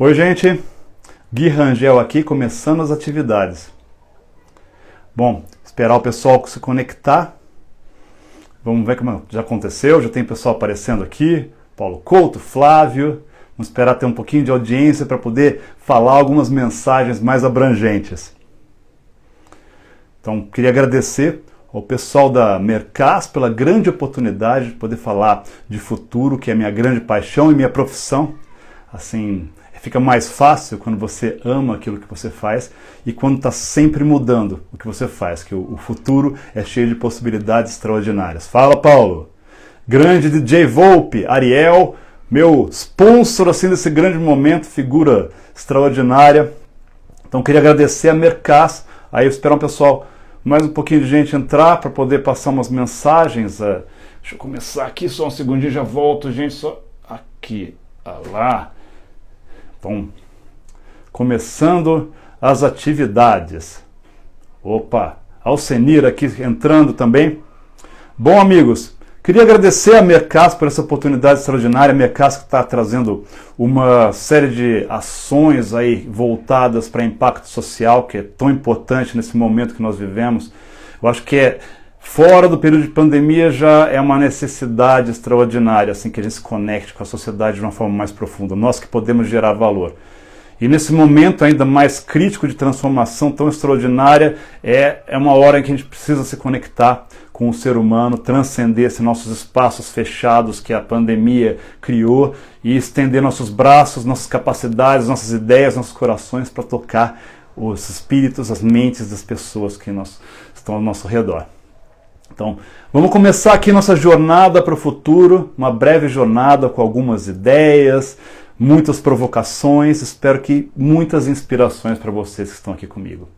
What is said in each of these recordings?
Oi, gente. Gui Rangel aqui, começando as atividades. Bom, esperar o pessoal se conectar. Vamos ver como já aconteceu. Já tem pessoal aparecendo aqui. Paulo Couto, Flávio. Vamos esperar ter um pouquinho de audiência para poder falar algumas mensagens mais abrangentes. Então, queria agradecer ao pessoal da Mercas pela grande oportunidade de poder falar de futuro, que é minha grande paixão e minha profissão. Assim, fica mais fácil quando você ama aquilo que você faz e quando está sempre mudando o que você faz, que o futuro é cheio de possibilidades extraordinárias. Fala, Paulo! Grande DJ Volpe, Ariel, meu sponsor assim, desse grande momento, figura extraordinária. Então queria agradecer a Mercas, aí eu espero um pessoal, mais um pouquinho de gente entrar para poder passar umas mensagens. Deixa eu começar aqui, só um segundinho, já volto, gente, só aqui, lá. Então, começando as atividades. Opa, Alcenir aqui entrando também. Bom, amigos, queria agradecer a Mercas por essa oportunidade extraordinária. A Mercas que está trazendo uma série de ações aí voltadas para impacto social, que é tão importante nesse momento que nós vivemos. Eu acho que fora do período de pandemia já é uma necessidade extraordinária, assim, que a gente se conecte com a sociedade de uma forma mais profunda, nós que podemos gerar valor. E nesse momento ainda mais crítico de transformação tão extraordinária, é uma hora em que a gente precisa se conectar com o ser humano, transcender esses nossos espaços fechados que a pandemia criou e estender nossos braços, nossas capacidades, nossas ideias, nossos corações para tocar os espíritos, as mentes das pessoas que estão ao nosso redor. Então, vamos começar aqui nossa jornada para o futuro, uma breve jornada com algumas ideias, muitas provocações, espero que muitas inspirações para vocês que estão aqui comigo.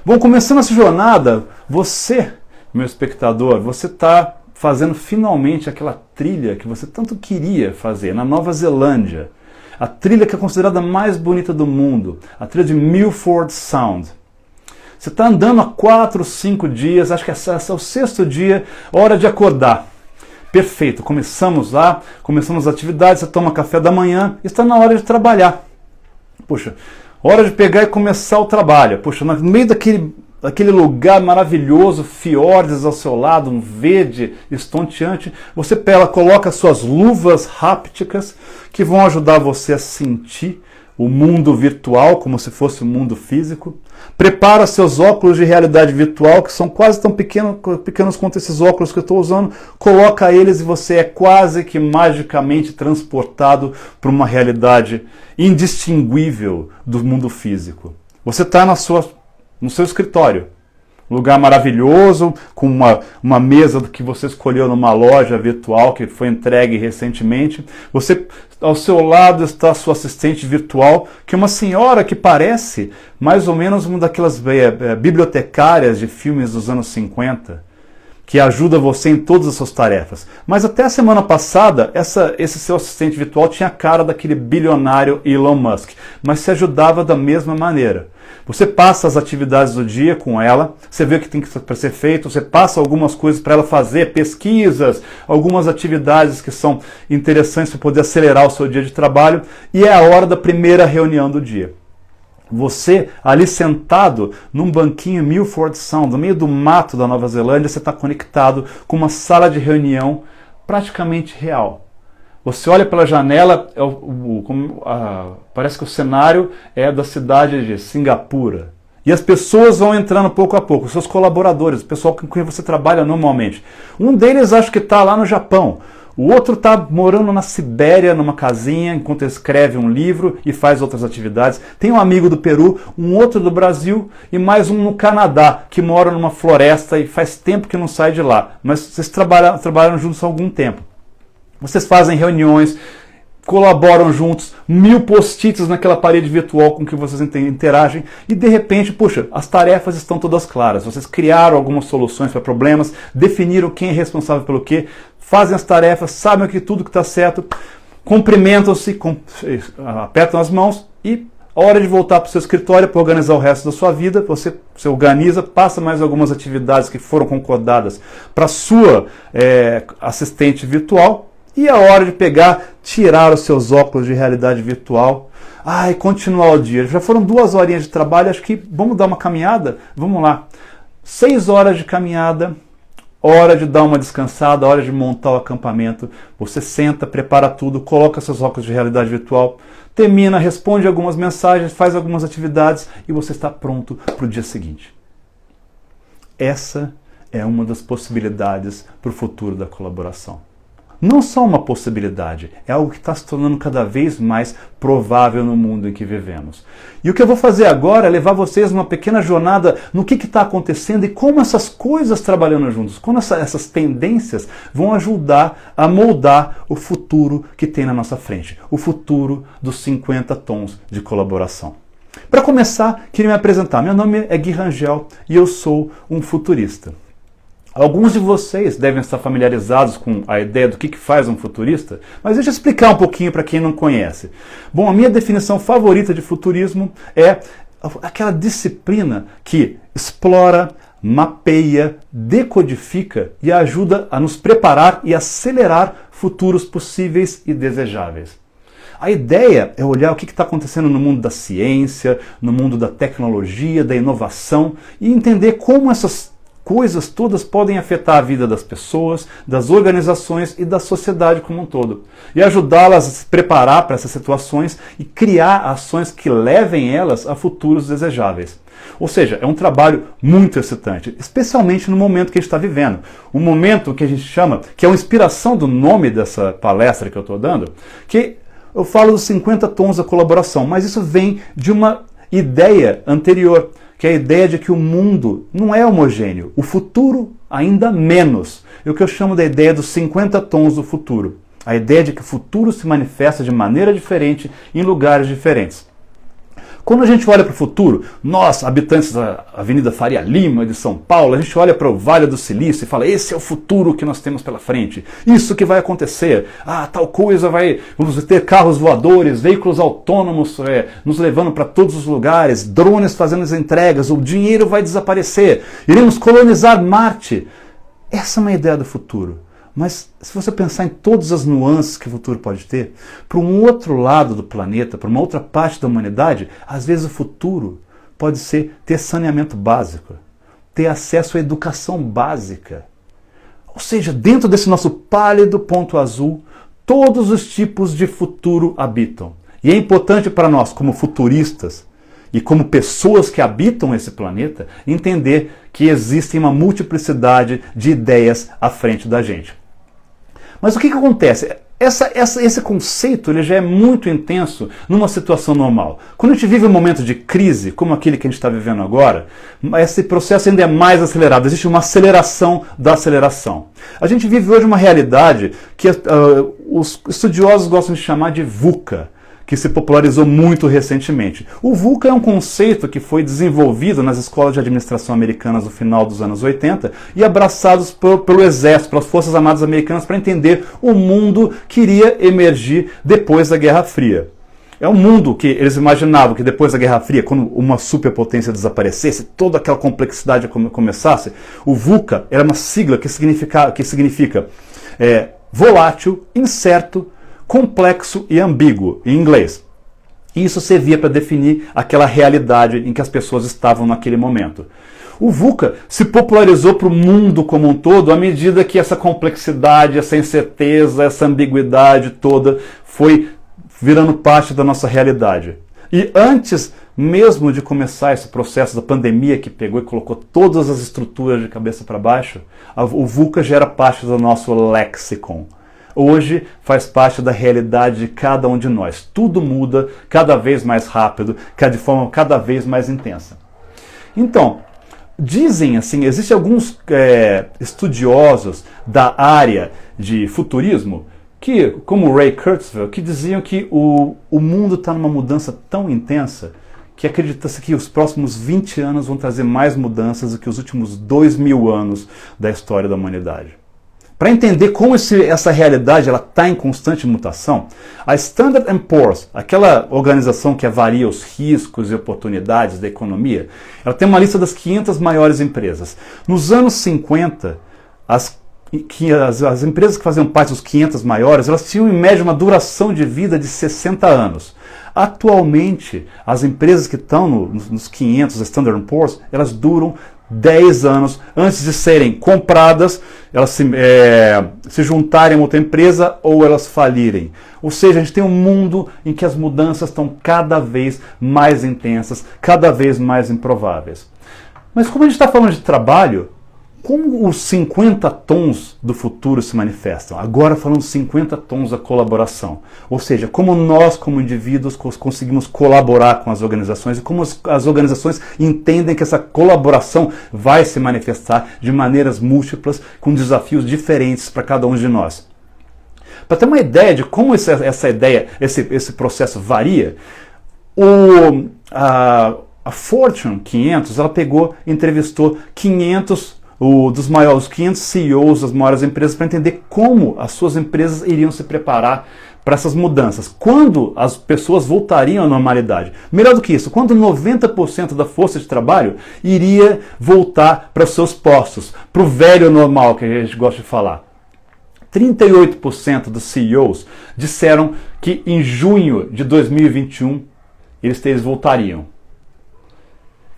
Bom, começando essa jornada, você, meu espectador, você está fazendo finalmente aquela trilha que você tanto queria fazer na Nova Zelândia, a trilha que é considerada a mais bonita do mundo, a trilha de Milford Sound. Você está andando há 4, 5 dias, acho que esse é o 6º dia, hora de acordar. Perfeito, começamos as atividades, você toma café da manhã e está na hora de trabalhar. Puxa, hora de pegar e começar o trabalho. Puxa, no meio daquele lugar maravilhoso, fiordes ao seu lado, um verde estonteante, você coloca suas luvas hápticas que vão ajudar você a sentir o mundo virtual como se fosse o mundo físico. Prepara seus óculos de realidade virtual, que são quase tão pequenos quanto esses óculos que eu estou usando. Coloca eles e você é quase que magicamente transportado para uma realidade indistinguível do mundo físico. Você está no seu escritório. Lugar maravilhoso, com uma mesa que você escolheu numa loja virtual que foi entregue recentemente. Ao seu lado está a sua assistente virtual, que é uma senhora que parece mais ou menos uma daquelas bibliotecárias de filmes dos anos 50, que ajuda você em todas as suas tarefas. Mas até a semana passada, esse seu assistente virtual tinha a cara daquele bilionário Elon Musk, mas se ajudava da mesma maneira. Você passa as atividades do dia com ela, você vê o que tem para ser feito, você passa algumas coisas para ela fazer, pesquisas, algumas atividades que são interessantes para poder acelerar o seu dia de trabalho, e é a hora da primeira reunião do dia. Você, ali sentado num banquinho em Milford Sound, no meio do mato da Nova Zelândia, você está conectado com uma sala de reunião praticamente real. Você olha pela janela, parece que o cenário é da cidade de Singapura. E as pessoas vão entrando pouco a pouco, os seus colaboradores, o pessoal com quem você trabalha normalmente. Um deles acho que está lá no Japão. O outro está morando na Sibéria, numa casinha, enquanto escreve um livro e faz outras atividades. Tem um amigo do Peru, um outro do Brasil e mais um no Canadá, que mora numa floresta e faz tempo que não sai de lá. Mas vocês trabalham juntos há algum tempo. Vocês fazem reuniões, colaboram juntos, 1000 post-its naquela parede virtual com que vocês interagem e de repente, puxa, as tarefas estão todas claras. Vocês criaram algumas soluções para problemas, definiram quem é responsável pelo quê, fazem as tarefas, sabem que tudo que está certo, cumprimentam-se, apertam as mãos e hora de voltar para o seu escritório para organizar o resto da sua vida. Você organiza, passa mais algumas atividades que foram concordadas para a sua assistente virtual E é hora de pegar, tirar os seus óculos de realidade virtual, e continuar o dia. Já foram 2 horinhas de trabalho, acho que vamos dar uma caminhada? Vamos lá. 6 horas de caminhada, hora de dar uma descansada, hora de montar o acampamento. Você senta, prepara tudo, coloca seus óculos de realidade virtual, termina, responde algumas mensagens, faz algumas atividades e você está pronto para o dia seguinte. Essa é uma das possibilidades para o futuro da colaboração. Não só uma possibilidade, é algo que está se tornando cada vez mais provável no mundo em que vivemos. E o que eu vou fazer agora é levar vocês numa pequena jornada no que está acontecendo e como essas coisas trabalhando juntos, como essas tendências vão ajudar a moldar o futuro que tem na nossa frente, o futuro dos 50 tons de colaboração. Para começar, queria me apresentar. Meu nome é Gui Rangel e eu sou um futurista. Alguns de vocês devem estar familiarizados com a ideia do que faz um futurista, mas deixa eu explicar um pouquinho para quem não conhece. Bom, a minha definição favorita de futurismo é aquela disciplina que explora, mapeia, decodifica e ajuda a nos preparar e acelerar futuros possíveis e desejáveis. A ideia é olhar o que está acontecendo no mundo da ciência, no mundo da tecnologia, da inovação e entender como essas coisas todas podem afetar a vida das pessoas, das organizações e da sociedade como um todo. E ajudá-las a se preparar para essas situações e criar ações que levem elas a futuros desejáveis. Ou seja, é um trabalho muito excitante, especialmente no momento que a gente está vivendo. Um momento que a gente chama, que é a inspiração do nome dessa palestra que eu estou dando, que eu falo dos 50 tons da colaboração, mas isso vem de uma ideia anterior, que é a ideia de que o mundo não é homogêneo, o futuro ainda menos. É o que eu chamo da ideia dos 50 tons do futuro. A ideia de que o futuro se manifesta de maneira diferente em lugares diferentes. Quando a gente olha para o futuro, nós, habitantes da Avenida Faria Lima de São Paulo, a gente olha para o Vale do Silício e fala, esse é o futuro que nós temos pela frente, isso que vai acontecer, tal coisa vamos ter carros voadores, veículos autônomos nos levando para todos os lugares, drones fazendo as entregas, o dinheiro vai desaparecer, iremos colonizar Marte. Essa é uma ideia do futuro. Mas se você pensar em todas as nuances que o futuro pode ter, para um outro lado do planeta, para uma outra parte da humanidade, às vezes o futuro pode ser ter saneamento básico, ter acesso à educação básica. Ou seja, dentro desse nosso pálido ponto azul, todos os tipos de futuro habitam. E é importante para nós, como futuristas, e como pessoas que habitam esse planeta, entender que existe uma multiplicidade de ideias à frente da gente. Mas o que acontece? Esse conceito ele já é muito intenso numa situação normal. Quando a gente vive um momento de crise, como aquele que a gente está vivendo agora, esse processo ainda é mais acelerado. Existe uma aceleração da aceleração. A gente vive hoje uma realidade que os estudiosos gostam de chamar de VUCA, que se popularizou muito recentemente. O VUCA é um conceito que foi desenvolvido nas escolas de administração americanas no final dos anos 80 e abraçados pelo exército, pelas Forças Armadas Americanas para entender o mundo que iria emergir depois da Guerra Fria. É um mundo que eles imaginavam que depois da Guerra Fria, quando uma superpotência desaparecesse, toda aquela complexidade começasse, o VUCA era uma sigla que significa volátil, incerto, complexo e ambíguo, em inglês. E isso servia para definir aquela realidade em que as pessoas estavam naquele momento. O VUCA se popularizou para o mundo como um todo à medida que essa complexidade, essa incerteza, essa ambiguidade toda foi virando parte da nossa realidade. E antes mesmo de começar esse processo da pandemia que pegou e colocou todas as estruturas de cabeça para baixo, o VUCA já era parte do nosso lexicon. Hoje faz parte da realidade de cada um de nós. Tudo muda cada vez mais rápido, de forma cada vez mais intensa. Então, dizem assim, existem alguns estudiosos da área de futurismo, como Ray Kurzweil, que diziam que o mundo está numa mudança tão intensa que acredita-se que os próximos 20 anos vão trazer mais mudanças do que os últimos 2000 anos da história da humanidade. Para entender como essa realidade está em constante mutação, a Standard & Poor's, aquela organização que avalia os riscos e oportunidades da economia, ela tem uma lista das 500 maiores empresas. Nos anos 50, que as empresas que faziam parte dos 500 maiores, elas tinham em média uma duração de vida de 60 anos. Atualmente, as empresas que estão nos 500 Standard & Poor's, elas duram 10 anos antes de serem compradas, elas se juntarem a outra empresa ou elas falirem. Ou seja, a gente tem um mundo em que as mudanças estão cada vez mais intensas, cada vez mais improváveis. Mas como a gente está falando de trabalho, como os 50 tons do futuro se manifestam? Agora falando 50 tons da colaboração. Ou seja, como nós como indivíduos conseguimos colaborar com as organizações e como as organizações entendem que essa colaboração vai se manifestar de maneiras múltiplas, com desafios diferentes para cada um de nós. Para ter uma ideia de como esse processo varia, a Fortune 500, ela entrevistou 500 os 500 CEOs das maiores empresas para entender como as suas empresas iriam se preparar para essas mudanças. Quando as pessoas voltariam à normalidade. Melhor do que isso, quando 90% da força de trabalho iria voltar para os seus postos, para o velho normal que a gente gosta de falar. 38% dos CEOs disseram que em junho de 2021 eles voltariam.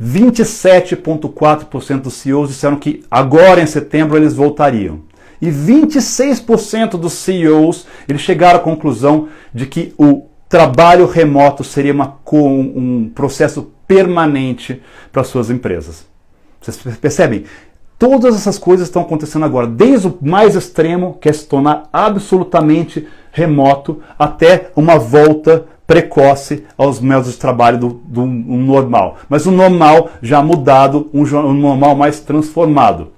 27,4% dos CEOs disseram que agora em setembro eles voltariam. E 26% dos CEOs eles chegaram à conclusão de que o trabalho remoto seria um processo permanente para suas empresas. Vocês percebem? Todas essas coisas estão acontecendo agora, desde o mais extremo, que é se tornar absolutamente remoto, até uma volta precoce aos métodos de trabalho do normal. Mas o normal já mudado, um normal mais transformado.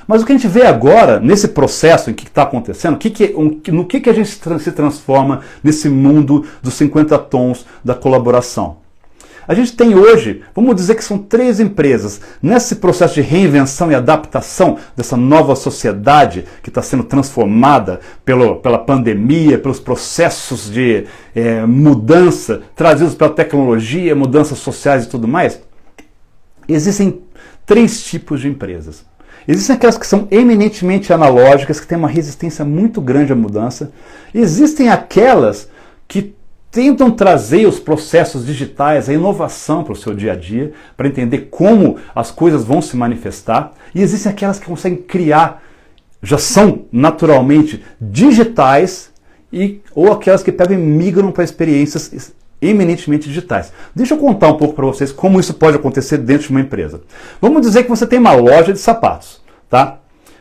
Mas o que a gente vê agora, nesse processo em que está acontecendo, no que a gente se transforma nesse mundo dos 50 tons da colaboração? A gente tem hoje, vamos dizer que são 3 empresas, nesse processo de reinvenção e adaptação dessa nova sociedade que está sendo transformada pela pandemia, pelos processos de mudança trazidos pela tecnologia, mudanças sociais e tudo mais. Existem 3 tipos de empresas. Existem aquelas que são eminentemente analógicas, que têm uma resistência muito grande à mudança. Existem aquelas que tentam trazer os processos digitais, a inovação para o seu dia a dia, para entender como as coisas vão se manifestar. E existem aquelas que conseguem criar, já são naturalmente digitais, ou aquelas que pegam e migram para experiências eminentemente digitais. Deixa eu contar um pouco para vocês como isso pode acontecer dentro de uma empresa. Vamos dizer que você tem uma loja de sapatos, tá?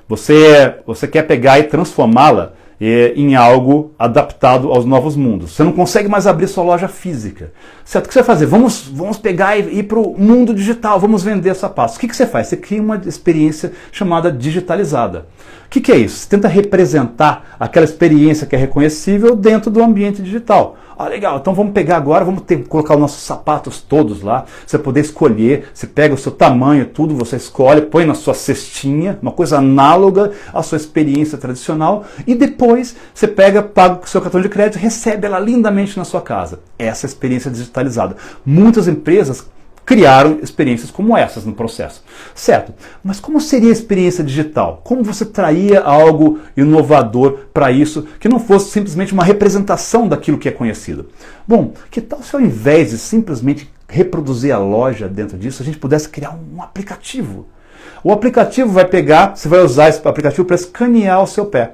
Você quer pegar e transformá-la em algo adaptado aos novos mundos. Você não consegue mais abrir sua loja física. Certo? O que você vai fazer? Vamos pegar e ir para o mundo digital, vamos vender sapatos. O que você faz? Você cria uma experiência chamada digitalizada. O que é isso? Você tenta representar aquela experiência que é reconhecível dentro do ambiente digital. Ah, legal, então vamos pegar agora, vamos colocar os nossos sapatos todos lá, você poder escolher, você pega o seu tamanho, tudo, você escolhe, põe na sua cestinha, uma coisa análoga à sua experiência tradicional, e depois você pega, paga com o seu cartão de crédito e recebe ela lindamente na sua casa. Essa é a experiência digitalizada. Muitas empresas criaram experiências como essas no processo. Certo, mas como seria a experiência digital? Como você traria algo inovador para isso, que não fosse simplesmente uma representação daquilo que é conhecido? Bom, que tal se ao invés de simplesmente reproduzir a loja dentro disso, a gente pudesse criar um aplicativo? O aplicativo vai pegar, você vai usar esse aplicativo para escanear o seu pé.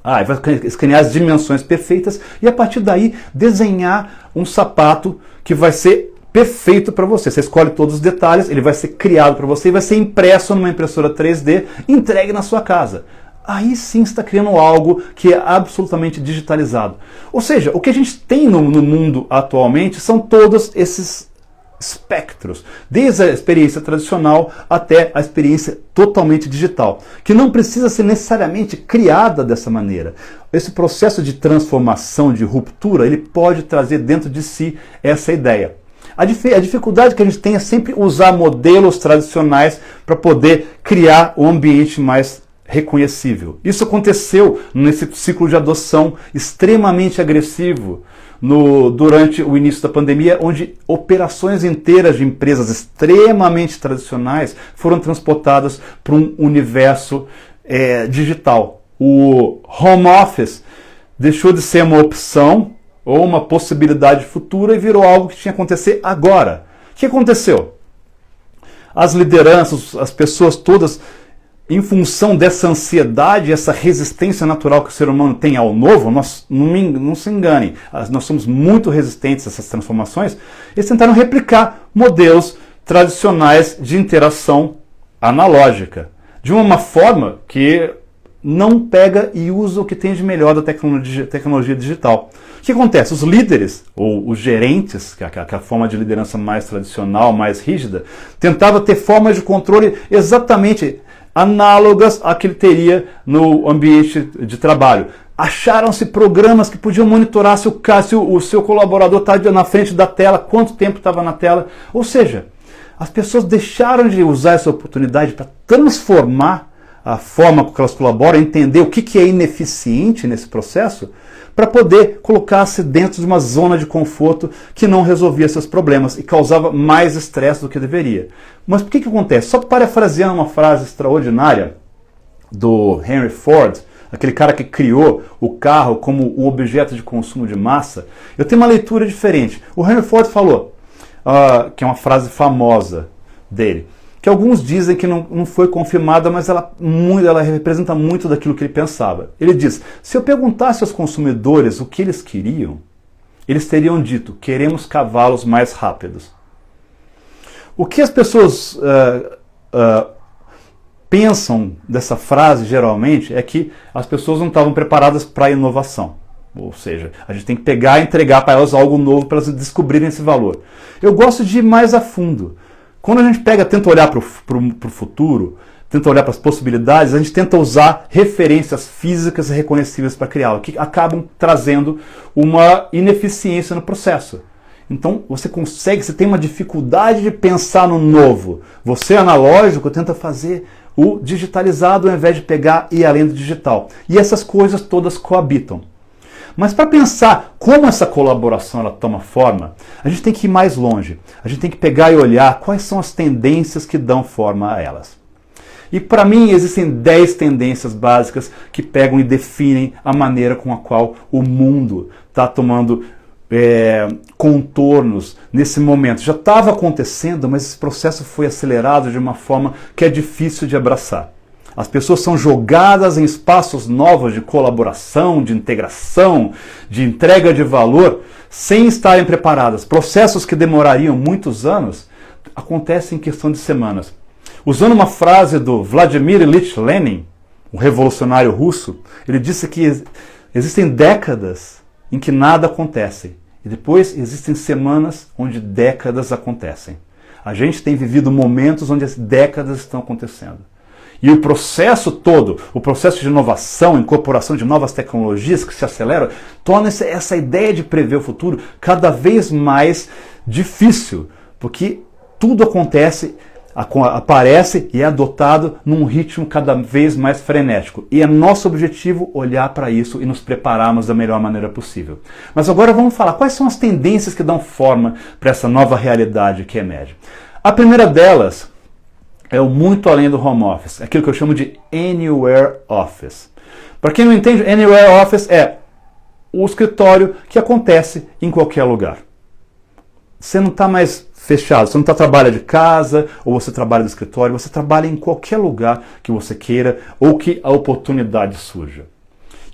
Vai escanear as dimensões perfeitas e a partir daí desenhar um sapato que vai ser perfeito para você. Você escolhe todos os detalhes, ele vai ser criado para você e vai ser impresso numa impressora 3D e entregue na sua casa. Aí sim está criando algo que é absolutamente digitalizado. Ou seja, o que a gente tem no mundo atualmente são todos esses espectros, desde a experiência tradicional até a experiência totalmente digital, que não precisa ser necessariamente criada dessa maneira. Esse processo de transformação, de ruptura, ele pode trazer dentro de si essa ideia. A dificuldade que a gente tem é sempre usar modelos tradicionais para poder criar um ambiente mais reconhecível. Isso aconteceu nesse ciclo de adoção extremamente agressivo durante o início da pandemia, onde operações inteiras de empresas extremamente tradicionais foram transportadas para um universo digital. O home office deixou de ser uma opção ou uma possibilidade futura e virou algo que tinha que acontecer agora. O que aconteceu? As lideranças, as pessoas todas, em função dessa ansiedade, essa resistência natural que o ser humano tem ao novo, não se enganem, nós somos muito resistentes a essas transformações, eles tentaram replicar modelos tradicionais de interação analógica, de uma forma que não pega e usa o que tem de melhor da tecnologia digital. O que acontece? Os líderes, ou os gerentes, que é a forma de liderança mais tradicional, mais rígida, tentavam ter formas de controle exatamente análogas à que ele teria no ambiente de trabalho. Acharam-se programas que podiam monitorar se o seu colaborador estava na frente da tela, quanto tempo estava na tela. Ou seja, as pessoas deixaram de usar essa oportunidade para transformar a forma com que elas colaboram, entender o que é ineficiente nesse processo, para poder colocar-se dentro de uma zona de conforto que não resolvia seus problemas e causava mais estresse do que deveria. Mas por que acontece? Só parafraseando uma frase extraordinária do Henry Ford, aquele cara que criou o carro como um objeto de consumo de massa, eu tenho uma leitura diferente. O Henry Ford falou, que é uma frase famosa dele, que alguns dizem que não foi confirmada, mas ela representa muito daquilo que ele pensava. Ele diz, se eu perguntasse aos consumidores o que eles queriam, eles teriam dito, queremos cavalos mais rápidos. O que as pessoas pensam dessa frase, geralmente, é que as pessoas não estavam preparadas para a inovação. Ou seja, a gente tem que pegar e entregar para elas algo novo para elas descobrirem esse valor. Eu gosto de ir mais a fundo. Quando a gente tenta olhar para o futuro, tenta olhar para as possibilidades, a gente tenta usar referências físicas e reconhecíveis para criá-lo, que acabam trazendo uma ineficiência no processo. Então, você tem uma dificuldade de pensar no novo. Você, analógico, tenta fazer o digitalizado ao invés de pegar e ir além do digital. E essas coisas todas coabitam. Mas para pensar como essa colaboração ela toma forma, a gente tem que ir mais longe. A gente tem que pegar e olhar quais são as tendências que dão forma a elas. E para mim existem 10 tendências básicas que pegam e definem a maneira com a qual o mundo está tomando contornos nesse momento. Já estava acontecendo, mas esse processo foi acelerado de uma forma que é difícil de abraçar. As pessoas são jogadas em espaços novos de colaboração, de integração, de entrega de valor, sem estarem preparadas. Processos que demorariam muitos anos acontecem em questão de semanas. Usando uma frase do Vladimir Ilyich Lenin, um revolucionário russo, ele disse que existem décadas em que nada acontece. E depois existem semanas onde décadas acontecem. A gente tem vivido momentos onde as décadas estão acontecendo. E o processo todo, o processo de inovação, incorporação de novas tecnologias que se aceleram, torna essa ideia de prever o futuro cada vez mais difícil, porque tudo aparece e é adotado num ritmo cada vez mais frenético. E é nosso objetivo olhar para isso e nos prepararmos da melhor maneira possível. Mas agora vamos falar quais são as tendências que dão forma para essa nova realidade que emerge. A primeira delas é o muito além do home office, aquilo que eu chamo de Anywhere Office. Para quem não entende, Anywhere Office é o escritório que acontece em qualquer lugar. Você não está mais fechado, você não trabalha de casa ou você trabalha do escritório, você trabalha em qualquer lugar que você queira ou que a oportunidade surja.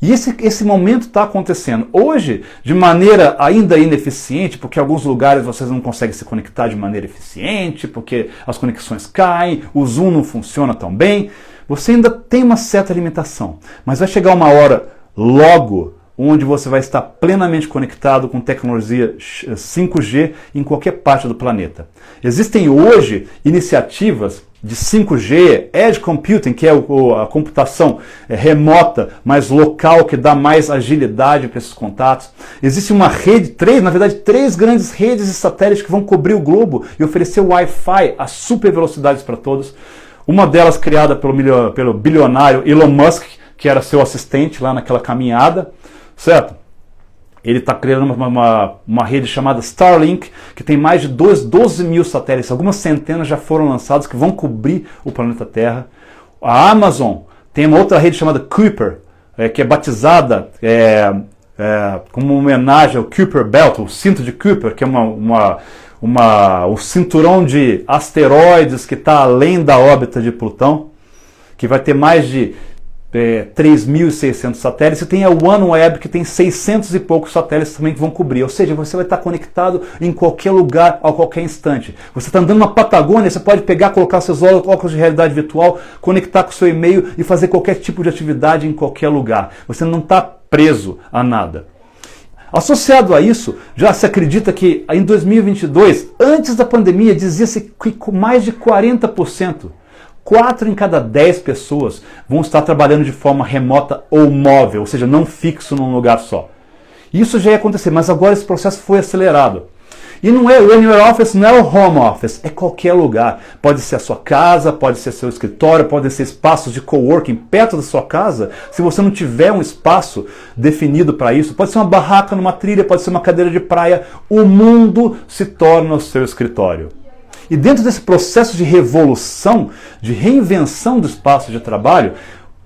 E esse momento está acontecendo hoje de maneira ainda ineficiente, porque em alguns lugares vocês não conseguem se conectar de maneira eficiente, porque as conexões caem, o Zoom não funciona tão bem. Você ainda tem uma certa limitação, mas vai chegar uma hora logo onde você vai estar plenamente conectado com tecnologia 5G em qualquer parte do planeta. Existem hoje iniciativas de 5G, Edge Computing, que é a computação remota, mais local, que dá mais agilidade para esses contatos. Existe uma rede, três grandes redes de satélites que vão cobrir o globo e oferecer Wi-Fi a super velocidades para todos. Uma delas criada pelo bilionário Elon Musk, que era seu assistente lá naquela caminhada, certo? Ele está criando uma rede chamada Starlink, que tem mais de 12 mil satélites, algumas centenas já foram lançados, que vão cobrir o planeta Terra. A Amazon Tem uma outra rede chamada Kuiper, que é batizada como uma homenagem ao Kuiper Belt, o cinto de Kuiper, que é o cinturão de asteroides que está além da órbita de Plutão, que vai ter mais de 3.600 satélites, e tem a OneWeb, que tem 600 e poucos satélites também que vão cobrir. Ou seja, você vai estar conectado em qualquer lugar, a qualquer instante. Você está andando na Patagônia, você pode pegar, colocar seus óculos de realidade virtual, conectar com o seu e-mail e fazer qualquer tipo de atividade em qualquer lugar. Você não está preso a nada. Associado a isso, já se acredita que em 2022, antes da pandemia, dizia-se que mais de 40%, 4 em cada 10 pessoas vão estar trabalhando de forma remota ou móvel, ou seja, não fixo num lugar só. Isso já ia acontecer, mas agora esse processo foi acelerado. E não é o Anywhere Office, não é o Home Office, é qualquer lugar. Pode ser a sua casa, pode ser seu escritório, pode ser espaços de coworking perto da sua casa. Se você não tiver um espaço definido para isso, pode ser uma barraca numa trilha, pode ser uma cadeira de praia, o mundo se torna o seu escritório. E dentro desse processo de revolução, de reinvenção do espaço de trabalho,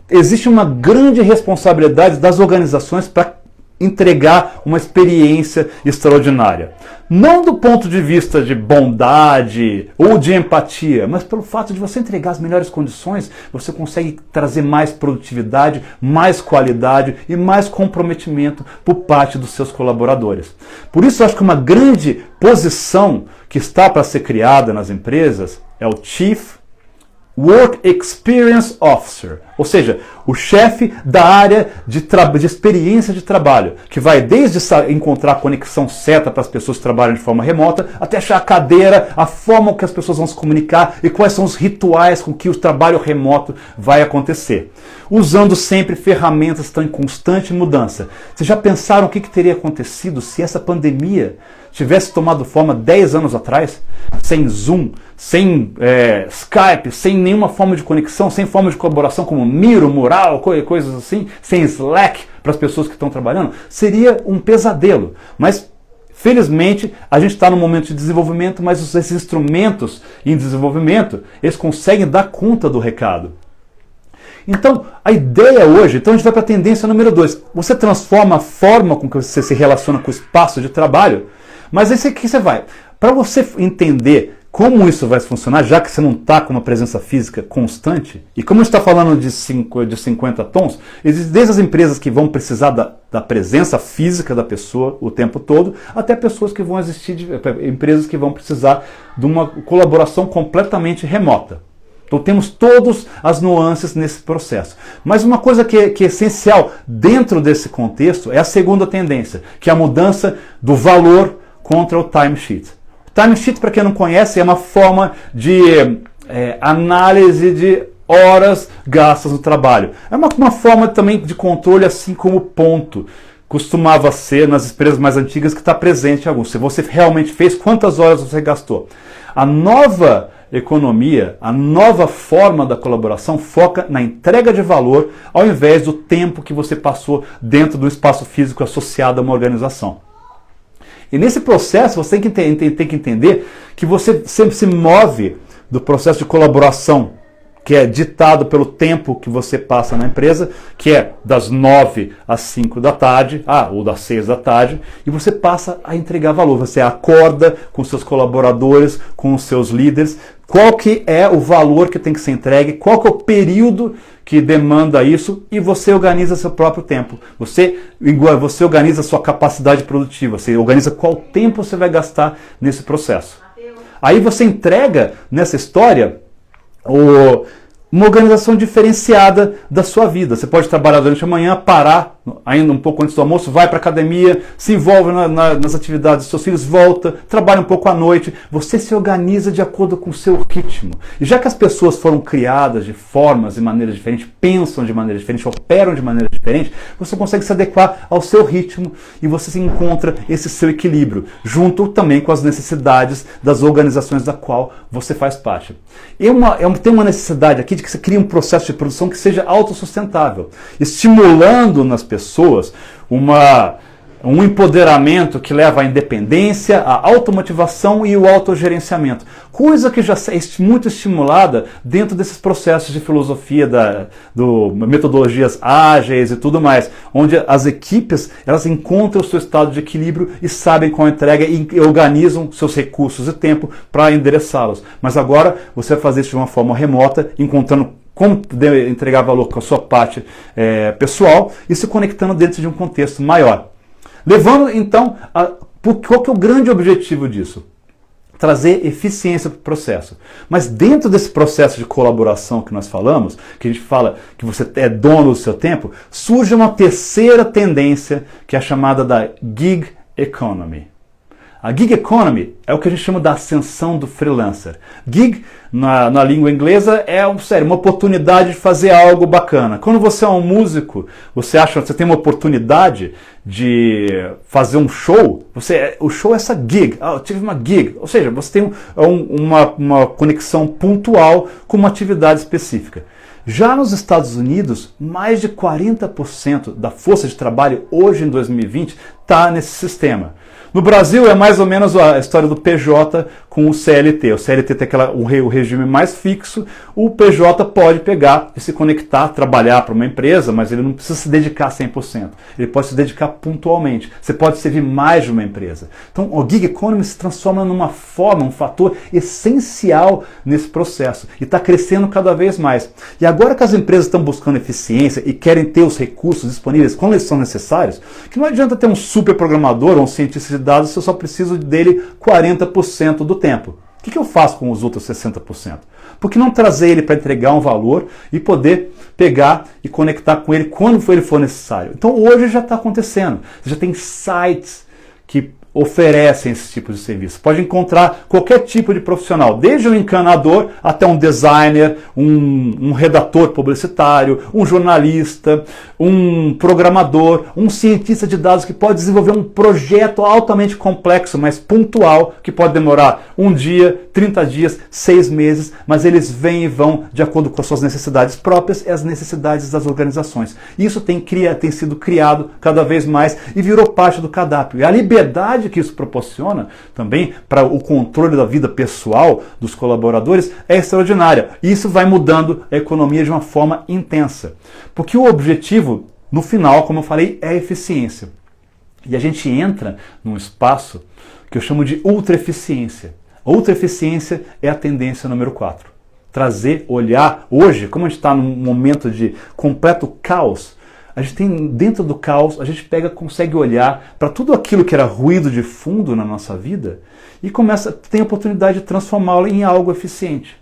existe uma grande responsabilidade das organizações para entregar uma experiência extraordinária. Não do ponto de vista de bondade ou de empatia, mas pelo fato de você entregar as melhores condições, você consegue trazer mais produtividade, mais qualidade e mais comprometimento por parte dos seus colaboradores. Por isso eu acho que uma grande posição que está para ser criada nas empresas é o Chief Work Experience Officer, ou seja, o chefe da área de experiência de trabalho, que vai desde encontrar a conexão certa para as pessoas que trabalham de forma remota, até achar a cadeira, a forma que as pessoas vão se comunicar e quais são os rituais com que o trabalho remoto vai acontecer. Usando sempre ferramentas que estão em constante mudança. Vocês já pensaram o que teria acontecido se essa pandemia tivesse tomado forma 10 anos atrás, sem Zoom, sem Skype, sem nenhuma forma de conexão, sem forma de colaboração como Miro, Mural, coisas assim, sem Slack para as pessoas que estão trabalhando? Seria um pesadelo. Mas, felizmente, a gente está num momento de desenvolvimento, mas esses instrumentos em desenvolvimento, eles conseguem dar conta do recado. Então, a ideia hoje, então a gente vai para a tendência número 2. Você transforma a forma com que você se relaciona com o espaço de trabalho, mas esse aqui você vai. Para você entender como isso vai funcionar, já que você não está com uma presença física constante, e como a gente está falando de 50 tons, existem desde as empresas que vão precisar da presença física da pessoa o tempo todo, até pessoas que vão empresas que vão precisar de uma colaboração completamente remota. Então temos todas as nuances nesse processo. Mas uma coisa que é essencial dentro desse contexto é a segunda tendência, que é a mudança do valor contra o timesheet. O timesheet, para quem não conhece, é uma forma de análise de horas gastas no trabalho. É uma forma também de controle, assim como o ponto costumava ser nas empresas mais antigas, que está presente em alguns. Se você realmente fez, quantas horas você gastou. A nova economia, a nova forma da colaboração foca na entrega de valor ao invés do tempo que você passou dentro do espaço físico associado a uma organização. E nesse processo você tem que entender que você sempre se move do processo de colaboração, que é ditado pelo tempo que você passa na empresa, que é das 9 às 5 da tarde, ou das 6 da tarde, e você passa a entregar valor. Você acorda com seus colaboradores, com os seus líderes, qual que é o valor que tem que ser entregue, qual que é o período que demanda isso, e você organiza seu próprio tempo. Você organiza a sua capacidade produtiva, você organiza qual tempo você vai gastar nesse processo. Aí você entrega nessa história uma organização diferenciada da sua vida. Você pode trabalhar durante a manhã, parar ainda um pouco antes do almoço, vai para a academia, se envolve nas atividades dos seus filhos, volta, trabalha um pouco à noite. Você se organiza de acordo com o seu ritmo. E já que as pessoas foram criadas de formas e maneiras diferentes, pensam de maneira diferente, operam de maneira diferente, você consegue se adequar ao seu ritmo e você se encontra esse seu equilíbrio, junto também com as necessidades das organizações da qual você faz parte. Tem uma necessidade aqui de que você crie um processo de produção que seja autossustentável, estimulando nas pessoas uma um empoderamento que leva à independência, à automotivação e o autogerenciamento. Coisa que já é muito estimulada dentro desses processos de filosofia, metodologias ágeis e tudo mais, onde as equipes elas encontram o seu estado de equilíbrio e sabem qual entrega e organizam seus recursos e tempo para endereçá-los. Mas agora você vai fazer isso de uma forma remota, encontrando como entregar valor com a sua parte pessoal e se conectando dentro de um contexto maior. Levando, então, qual que é o grande objetivo disso? Trazer eficiência para o processo. Mas dentro desse processo de colaboração que nós falamos, que a gente fala que você é dono do seu tempo, surge uma terceira tendência, que é a chamada da gig economy. A gig economy é o que a gente chama da ascensão do freelancer. Gig, na língua inglesa, é uma oportunidade de fazer algo bacana. Quando você é um músico, você acha que você tem uma oportunidade de fazer um show, o show é essa gig. Eu tive uma gig. Ou seja, você tem uma conexão pontual com uma atividade específica. Já nos Estados Unidos, mais de 40% da força de trabalho hoje em 2020 está nesse sistema. No Brasil é mais ou menos a história do PJ com o CLT. O CLT tem o regime mais fixo, o PJ pode pegar e se conectar, trabalhar para uma empresa, mas ele não precisa se dedicar 100%. Ele pode se dedicar pontualmente. Você pode servir mais de uma empresa. Então o gig economy se transforma numa forma, um fator essencial nesse processo e está crescendo cada vez mais. E agora que as empresas estão buscando eficiência e querem ter os recursos disponíveis quando eles são necessários, que não adianta ter um super programador ou um cientista de dados se eu só preciso dele 40% do tempo. O que eu faço com os outros 60%? Por que não trazer ele para entregar um valor e poder pegar e conectar com ele quando ele for necessário? Então hoje já está acontecendo. Você já tem sites que oferecem esse tipo de serviço. Pode encontrar qualquer tipo de profissional, desde um encanador até um designer, um redator publicitário, um jornalista, um programador, um cientista de dados que pode desenvolver um projeto altamente complexo, mas pontual, que pode demorar um dia, 30 dias, 6 meses, mas eles vêm e vão de acordo com as suas necessidades próprias e as necessidades das organizações. Isso tem sido criado cada vez mais e virou parte do cardápio. E a liberdade que isso proporciona também para o controle da vida pessoal dos colaboradores é extraordinária. E isso vai mudando a economia de uma forma intensa. Porque o objetivo, no final, como eu falei, é a eficiência. E a gente entra num espaço que eu chamo de ultra-eficiência. A ultra-eficiência é a tendência número 4. Trazer, olhar, hoje, como a gente está num momento de completo caos, a gente tem, dentro do caos, a gente consegue olhar para tudo aquilo que era ruído de fundo na nossa vida e tem a oportunidade de transformá-lo em algo eficiente.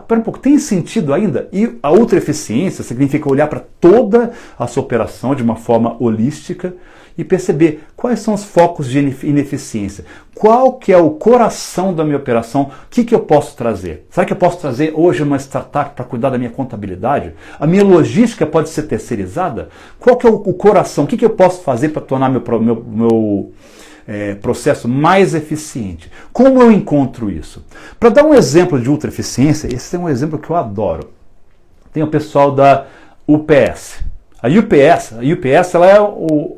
Pera um pouco, tem sentido ainda? E a outra eficiência significa olhar para toda a sua operação de uma forma holística e perceber quais são os focos de ineficiência. Qual que é o coração da minha operação? O que eu posso trazer? Será que eu posso trazer hoje uma startup para cuidar da minha contabilidade? A minha logística pode ser terceirizada? Qual que é o coração? O que eu posso fazer para tornar meu processo mais eficiente? Como eu encontro isso? Para dar um exemplo de ultra eficiência, esse é um exemplo que eu adoro. Tem o pessoal da UPS. A UPS ela é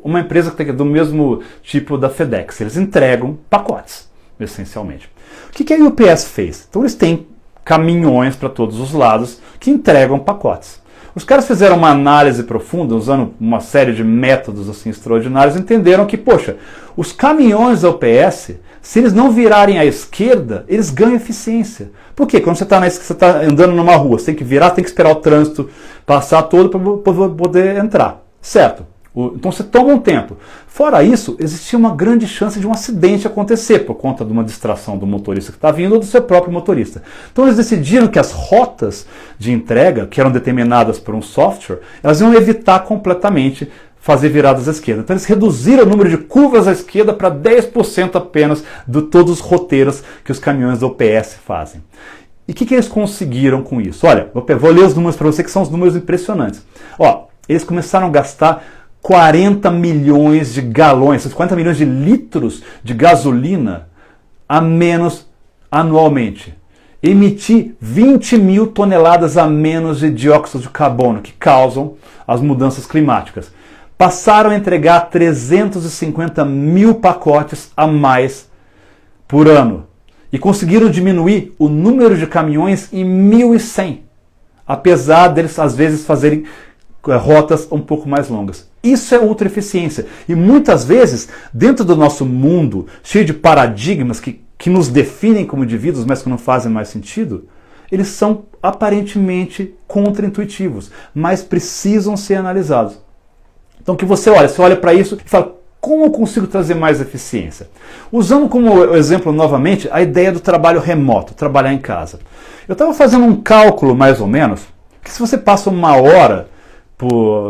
uma empresa que é do mesmo tipo da FedEx. Eles entregam pacotes, essencialmente. O que a UPS fez? Então eles têm caminhões para todos os lados que entregam pacotes. Os caras fizeram uma análise profunda, usando uma série de métodos assim, extraordinários, entenderam que, poxa, os caminhões da UPS, se eles não virarem à esquerda, eles ganham eficiência. Por quê? Quando você está andando numa rua, você tem que virar, tem que esperar o trânsito passar todo para poder entrar. Certo? Então você toma um tempo. Fora isso, existia uma grande chance de um acidente acontecer por conta de uma distração do motorista que está vindo ou do seu próprio motorista. Então eles decidiram que as rotas de entrega, que eram determinadas por um software, elas iam evitar completamente fazer viradas à esquerda. Então eles reduziram o número de curvas à esquerda para 10% apenas de todos os roteiros que os caminhões da UPS fazem. E o que eles conseguiram com isso? Olha, vou ler os números para você, que são os números impressionantes. Eles começaram a gastar 40 milhões de galões, 40 milhões de litros de gasolina a menos anualmente. Emitir 20 mil toneladas a menos de dióxido de carbono, que causam as mudanças climáticas. passaram a entregar 350 mil pacotes a mais por ano e conseguiram diminuir o número de caminhões em 1.100, apesar deles às vezes fazerem rotas um pouco mais longas. Isso é ultra eficiência. E muitas vezes, dentro do nosso mundo, cheio de paradigmas que nos definem como indivíduos, mas que não fazem mais sentido, eles são aparentemente contra-intuitivos, mas precisam ser analisados. Então que você olha para isso e fala, como eu consigo trazer mais eficiência? Usando como exemplo novamente a ideia do trabalho remoto, trabalhar em casa. Eu estava fazendo um cálculo mais ou menos, que se você passa 1 hora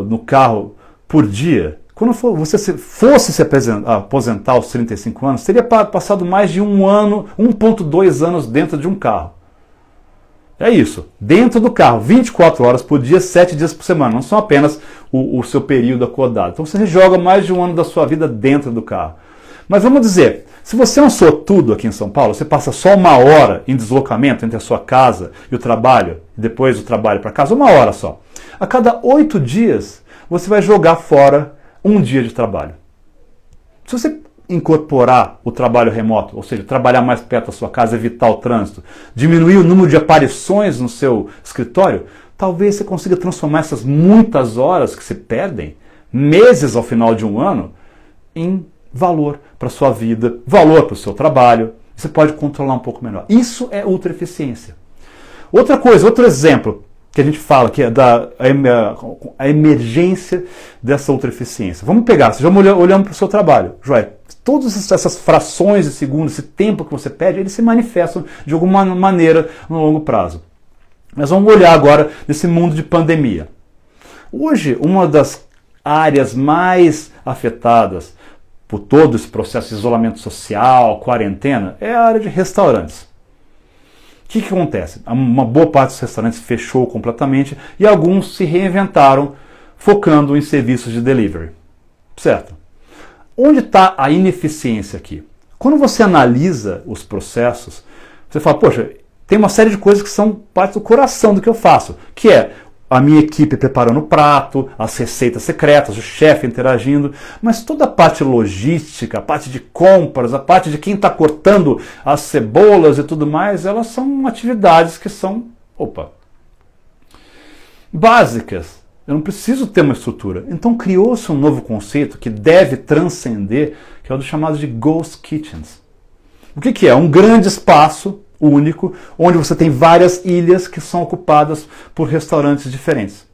no carro por dia, quando você fosse se aposentar aos 35 anos, teria passado mais de 1 ano, 1,2 anos dentro de um carro. É isso, dentro do carro, 24 horas por dia, 7 dias por semana, não são apenas o seu período acordado. Então você joga mais de 1 ano da sua vida dentro do carro. Mas vamos dizer, se você é um sortudo aqui em São Paulo, você passa só 1 hora em deslocamento entre a sua casa e o trabalho, e depois do trabalho para casa, 1 hora só. A cada 8 dias, você vai jogar fora 1 dia de trabalho. Se você incorporar o trabalho remoto, ou seja, trabalhar mais perto da sua casa, evitar o trânsito, diminuir o número de aparições no seu escritório, talvez você consiga transformar essas muitas horas que se perdem, meses ao final de 1 ano, em valor para a sua vida, valor para o seu trabalho. Você pode controlar um pouco melhor. Isso é ultra eficiência. Outra coisa, outro exemplo que a gente fala, que é a emergência dessa ultra eficiência. Vamos pegar, você já olhando para o seu trabalho, Joé, todas essas frações de segundo, esse tempo que você perde, eles se manifestam de alguma maneira no longo prazo. Mas vamos olhar agora nesse mundo de pandemia. Hoje, uma das áreas mais afetadas por todo esse processo de isolamento social, quarentena, é a área de restaurantes. O que acontece? Uma boa parte dos restaurantes fechou completamente e alguns se reinventaram focando em serviços de delivery. Certo? Onde está a ineficiência aqui? Quando você analisa os processos, você fala, poxa, tem uma série de coisas que são parte do coração do que eu faço, que é a minha equipe preparando o prato, as receitas secretas, o chefe interagindo, mas toda a parte logística, a parte de compras, a parte de quem está cortando as cebolas e tudo mais, elas são atividades que são, básicas. Eu não preciso ter uma estrutura. Então criou-se um novo conceito que deve transcender, que é o do chamado de Ghost Kitchens. O que é? Um grande espaço único, onde você tem várias ilhas que são ocupadas por restaurantes diferentes.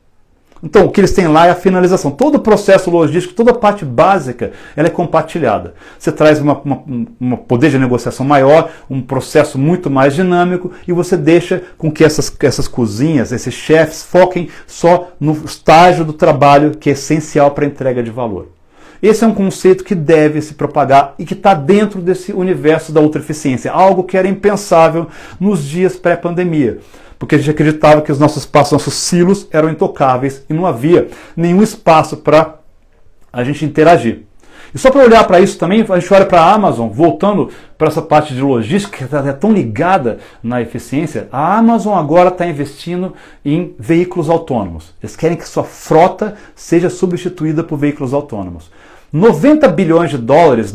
Então, o que eles têm lá é a finalização. Todo o processo logístico, toda a parte básica, ela é compartilhada. Você traz um poder de negociação maior, um processo muito mais dinâmico, e você deixa com que essas cozinhas, esses chefs, foquem só no estágio do trabalho que é essencial para a entrega de valor. Esse é um conceito que deve se propagar e que está dentro desse universo da ultra eficiência, algo que era impensável nos dias pré-pandemia, porque a gente acreditava que os nossos espaços, nossos silos eram intocáveis e não havia nenhum espaço para a gente interagir. E só para olhar para isso também, a gente olha para a Amazon, voltando para essa parte de logística que é tão ligada na eficiência, a Amazon agora está investindo em veículos autônomos. Eles querem que sua frota seja substituída por veículos autônomos. 90 bilhões de dólares,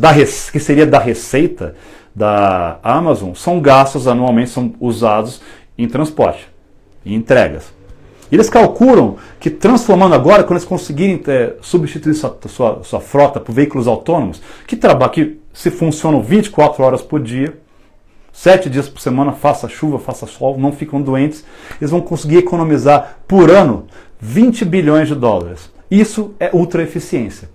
que seria da receita da Amazon, são gastos anualmente, são usados em transporte, em entregas. E eles calculam que transformando agora, quando eles conseguirem substituir sua frota por veículos autônomos, que se funcionam 24 horas por dia, 7 dias por semana, faça chuva, faça sol, não ficam doentes, eles vão conseguir economizar por ano 20 bilhões de dólares. Isso é ultra eficiência.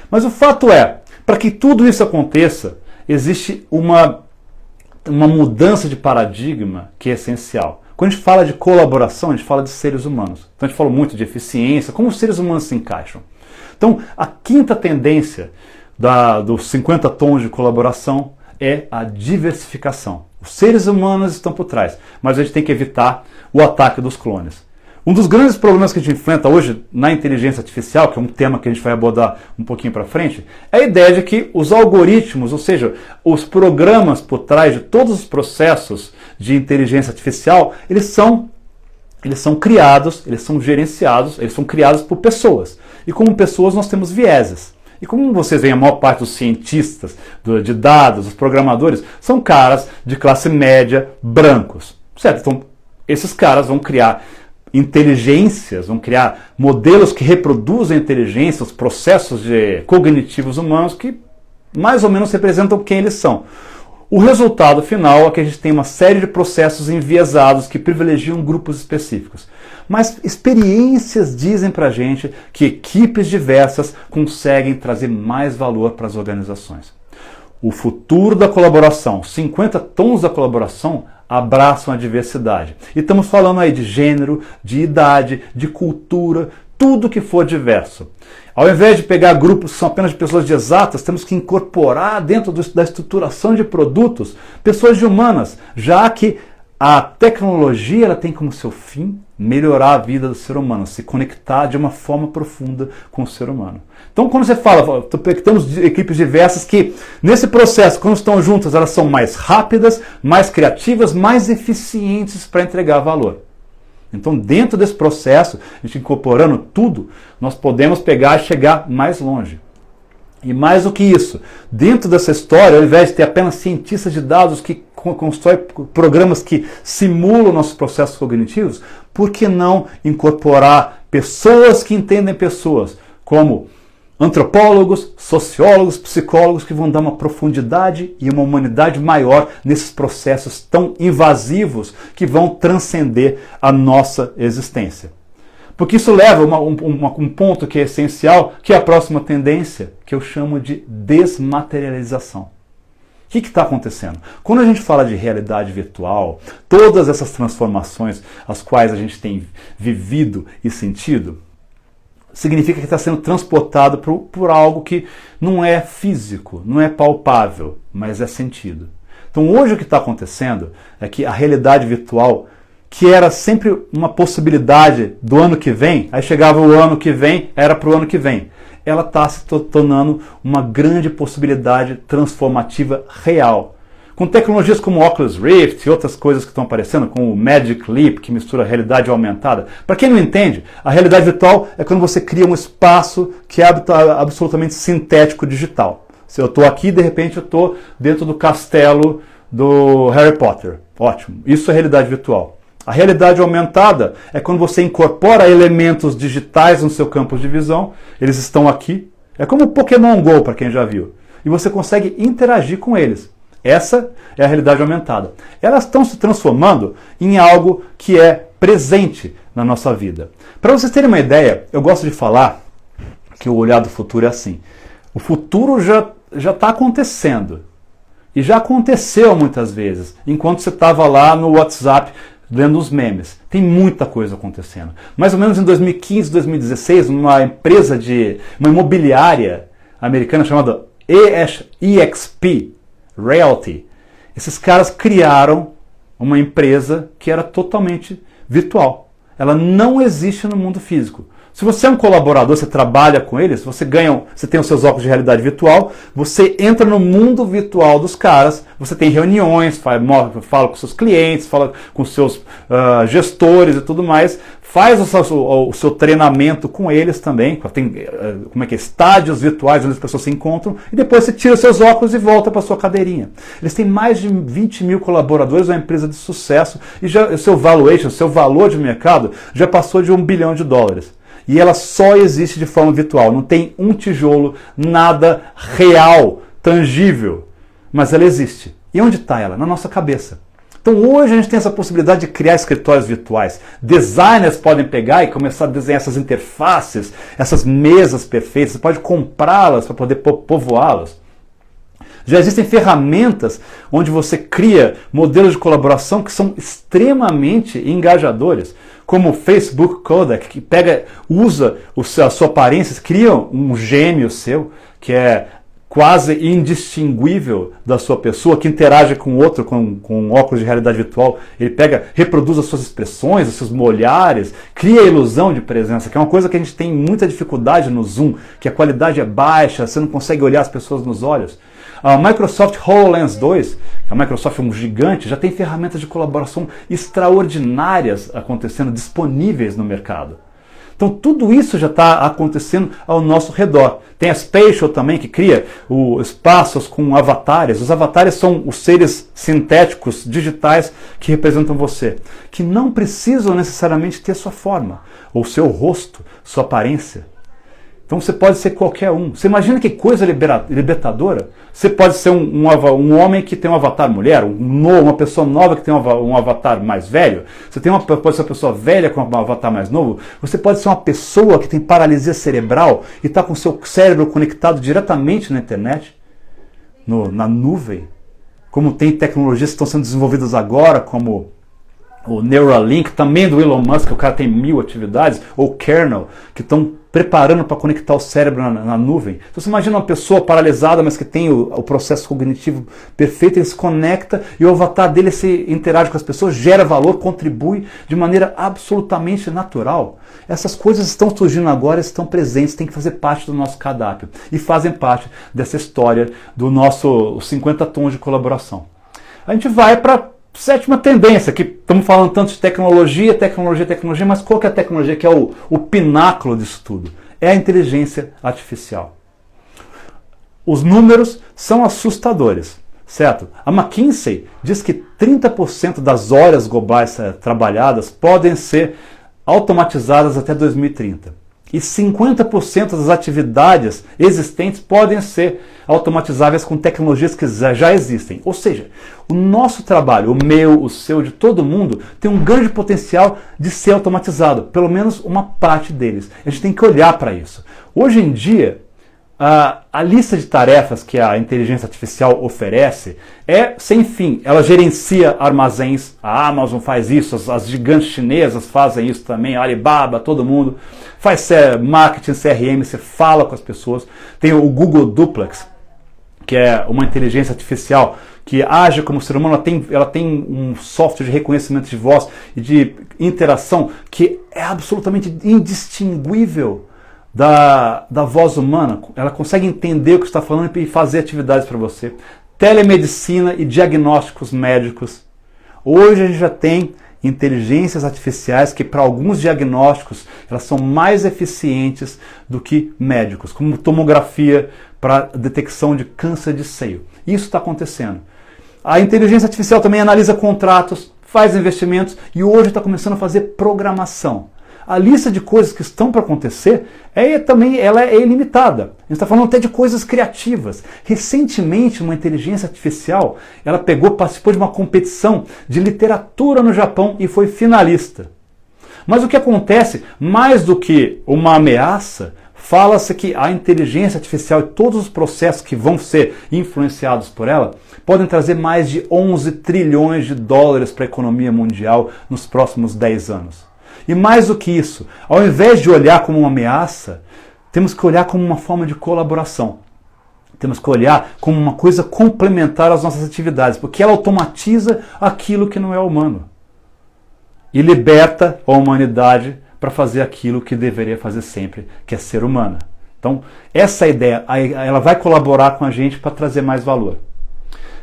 Mas o fato é, para que tudo isso aconteça, existe uma mudança de paradigma que é essencial. Quando a gente fala de colaboração, a gente fala de seres humanos. Então a gente falou muito de eficiência, como os seres humanos se encaixam. Então a quinta tendência dos 50 tons de colaboração é a diversificação. Os seres humanos estão por trás, mas a gente tem que evitar o ataque dos clones. Um dos grandes problemas que a gente enfrenta hoje na inteligência artificial, que é um tema que a gente vai abordar um pouquinho para frente, é a ideia de que os algoritmos, ou seja, os programas por trás de todos os processos de inteligência artificial, eles são criados, eles são gerenciados, eles são criados por pessoas. E como pessoas nós temos vieses. E como vocês veem, a maior parte dos cientistas, de dados, os programadores, são caras de classe média, brancos. Certo? Então, esses caras vão criar inteligências, vão criar modelos que reproduzem a inteligência, os processos cognitivos humanos que mais ou menos representam quem eles são. O resultado final é que a gente tem uma série de processos enviesados que privilegiam grupos específicos. Mas experiências dizem pra gente que equipes diversas conseguem trazer mais valor para as organizações. O futuro da colaboração, 50 tons da colaboração, abraçam a diversidade. E estamos falando aí de gênero, de idade, de cultura, tudo que for diverso. Ao invés de pegar grupos que são apenas de pessoas de exatas, temos que incorporar dentro da estruturação de produtos pessoas de humanas, já que a tecnologia ela tem como seu fim melhorar a vida do ser humano, se conectar de uma forma profunda com o ser humano. Então, quando você fala, temos equipes diversas que, nesse processo, quando estão juntas, elas são mais rápidas, mais criativas, mais eficientes para entregar valor. Então, dentro desse processo, a gente incorporando tudo, nós podemos pegar e chegar mais longe. E mais do que isso, dentro dessa história, ao invés de ter apenas cientistas de dados que constroem programas que simulam nossos processos cognitivos, por que não incorporar pessoas que entendem pessoas, como antropólogos, sociólogos, psicólogos, que vão dar uma profundidade e uma humanidade maior nesses processos tão invasivos que vão transcender a nossa existência. Porque isso leva a um ponto que é essencial, que é a próxima tendência, que eu chamo de desmaterialização. O que está acontecendo? Quando a gente fala de realidade virtual, todas essas transformações as quais a gente tem vivido e sentido, significa que está sendo transportado por algo que não é físico, não é palpável, mas é sentido. Então hoje o que está acontecendo é que a realidade virtual, que era sempre uma possibilidade do ano que vem, aí chegava o ano que vem, era para o ano que vem. Ela está se tornando uma grande possibilidade transformativa real. Com tecnologias como o Oculus Rift e outras coisas que estão aparecendo, como o Magic Leap, que mistura a realidade aumentada. Para quem não entende, a realidade virtual é quando você cria um espaço que é absolutamente sintético digital. Se eu estou aqui, de repente eu estou dentro do castelo do Harry Potter. Ótimo, isso é realidade virtual. A realidade aumentada é quando você incorpora elementos digitais no seu campo de visão, eles estão aqui. É como o Pokémon GO, para quem já viu. E você consegue interagir com eles. Essa é a realidade aumentada. Elas estão se transformando em algo que é presente na nossa vida. Para vocês terem uma ideia, eu gosto de falar que o olhar do futuro é assim. O futuro já está acontecendo. E já aconteceu muitas vezes, enquanto você estava lá no WhatsApp lendo os memes. Tem muita coisa acontecendo. Mais ou menos em 2015, 2016, uma imobiliária americana chamada EXP Realty, esses caras criaram uma empresa que era totalmente virtual. Ela não existe no mundo físico. Se você é um colaborador, você trabalha com eles, você tem os seus óculos de realidade virtual, você entra no mundo virtual dos caras, você tem reuniões, fala com seus clientes, fala com seus gestores e tudo mais, faz o seu treinamento com eles também, tem estádios virtuais onde as pessoas se encontram, e depois você tira os seus óculos e volta para sua cadeirinha. Eles têm mais de 20 mil colaboradores, uma empresa de sucesso, e já o seu valuation, o seu valor de mercado, já passou de $1 bilhão. E ela só existe de forma virtual, não tem um tijolo, nada real, tangível, mas ela existe. E onde está ela? Na nossa cabeça. Então hoje a gente tem essa possibilidade de criar escritórios virtuais. Designers podem pegar e começar a desenhar essas interfaces, essas mesas perfeitas, você pode comprá-las para poder povoá-las. Já existem ferramentas onde você cria modelos de colaboração que são extremamente engajadores, como o Facebook Codec, que usa a sua aparência, cria um gêmeo seu, que é quase indistinguível da sua pessoa, que interage com o outro com óculos de realidade virtual. Ele reproduz as suas expressões, os seus olhares, cria a ilusão de presença, que é uma coisa que a gente tem muita dificuldade no Zoom, que a qualidade é baixa, você não consegue olhar as pessoas nos olhos. A Microsoft HoloLens 2, que a Microsoft é um gigante, já tem ferramentas de colaboração extraordinárias acontecendo, disponíveis no mercado. Então tudo isso já está acontecendo ao nosso redor. Tem a Spatial também, que cria espaços com avatares. Os avatares são os seres sintéticos, digitais, que representam você, que não precisam necessariamente ter sua forma, ou seu rosto, sua aparência. Então você pode ser qualquer um. Você imagina que coisa libertadora? Você pode ser um homem que tem um avatar mulher, uma pessoa nova que tem um avatar mais velho. Você pode ser uma pessoa velha com um avatar mais novo. Você pode ser uma pessoa que tem paralisia cerebral e está com o seu cérebro conectado diretamente na internet, na nuvem. Como tem tecnologias que estão sendo desenvolvidas agora, como o Neuralink, também do Elon Musk, o cara tem 1000 atividades, ou Kernel, que estão preparando para conectar o cérebro na nuvem. Então você imagina uma pessoa paralisada, mas que tem o processo cognitivo perfeito, ele se conecta e o avatar dele se interage com as pessoas, gera valor, contribui de maneira absolutamente natural. Essas coisas estão surgindo agora, estão presentes, têm que fazer parte do nosso cardápio e fazem parte dessa história do nosso 50 tons de colaboração. A gente vai para sétima tendência, que estamos falando tanto de tecnologia, mas qual que é a tecnologia que é o pináculo disso tudo? É a inteligência artificial. Os números são assustadores, certo? A McKinsey diz que 30% das horas globais trabalhadas podem ser automatizadas até 2030. E 50% das atividades existentes podem ser automatizáveis com tecnologias que já existem. Ou seja, o nosso trabalho, o meu, o seu, de todo mundo, tem um grande potencial de ser automatizado. Pelo menos uma parte deles. A gente tem que olhar para isso. Hoje em dia, a lista de tarefas que a inteligência artificial oferece é sem fim. Ela gerencia armazéns, a Amazon faz isso, as gigantes chinesas fazem isso também, a Alibaba, todo mundo. Faz marketing, CRM, você fala com as pessoas. Tem o Google Duplex, que é uma inteligência artificial que age como ser humano, ela tem um software de reconhecimento de voz e de interação que é absolutamente indistinguível da voz humana. Ela consegue entender o que está falando e fazer atividades para você. Telemedicina e diagnósticos médicos. Hoje a gente já tem inteligências artificiais que para alguns diagnósticos elas são mais eficientes do que médicos, como tomografia para detecção de câncer de seio. Isso está acontecendo. A inteligência artificial também analisa contratos, faz investimentos e hoje está começando a fazer programação. A lista de coisas que estão para acontecer ela é ilimitada. A gente está falando até de coisas criativas. Recentemente, uma inteligência artificial, ela participou de uma competição de literatura no Japão e foi finalista. Mas o que acontece, mais do que uma ameaça, fala-se que a inteligência artificial e todos os processos que vão ser influenciados por ela podem trazer mais de 11 trilhões de dólares para a economia mundial nos próximos 10 anos. E mais do que isso, ao invés de olhar como uma ameaça, temos que olhar como uma forma de colaboração. Temos que olhar como uma coisa complementar às nossas atividades, porque ela automatiza aquilo que não é humano. E liberta a humanidade para fazer aquilo que deveria fazer sempre, que é ser humana. Então, essa ideia, ela vai colaborar com a gente para trazer mais valor.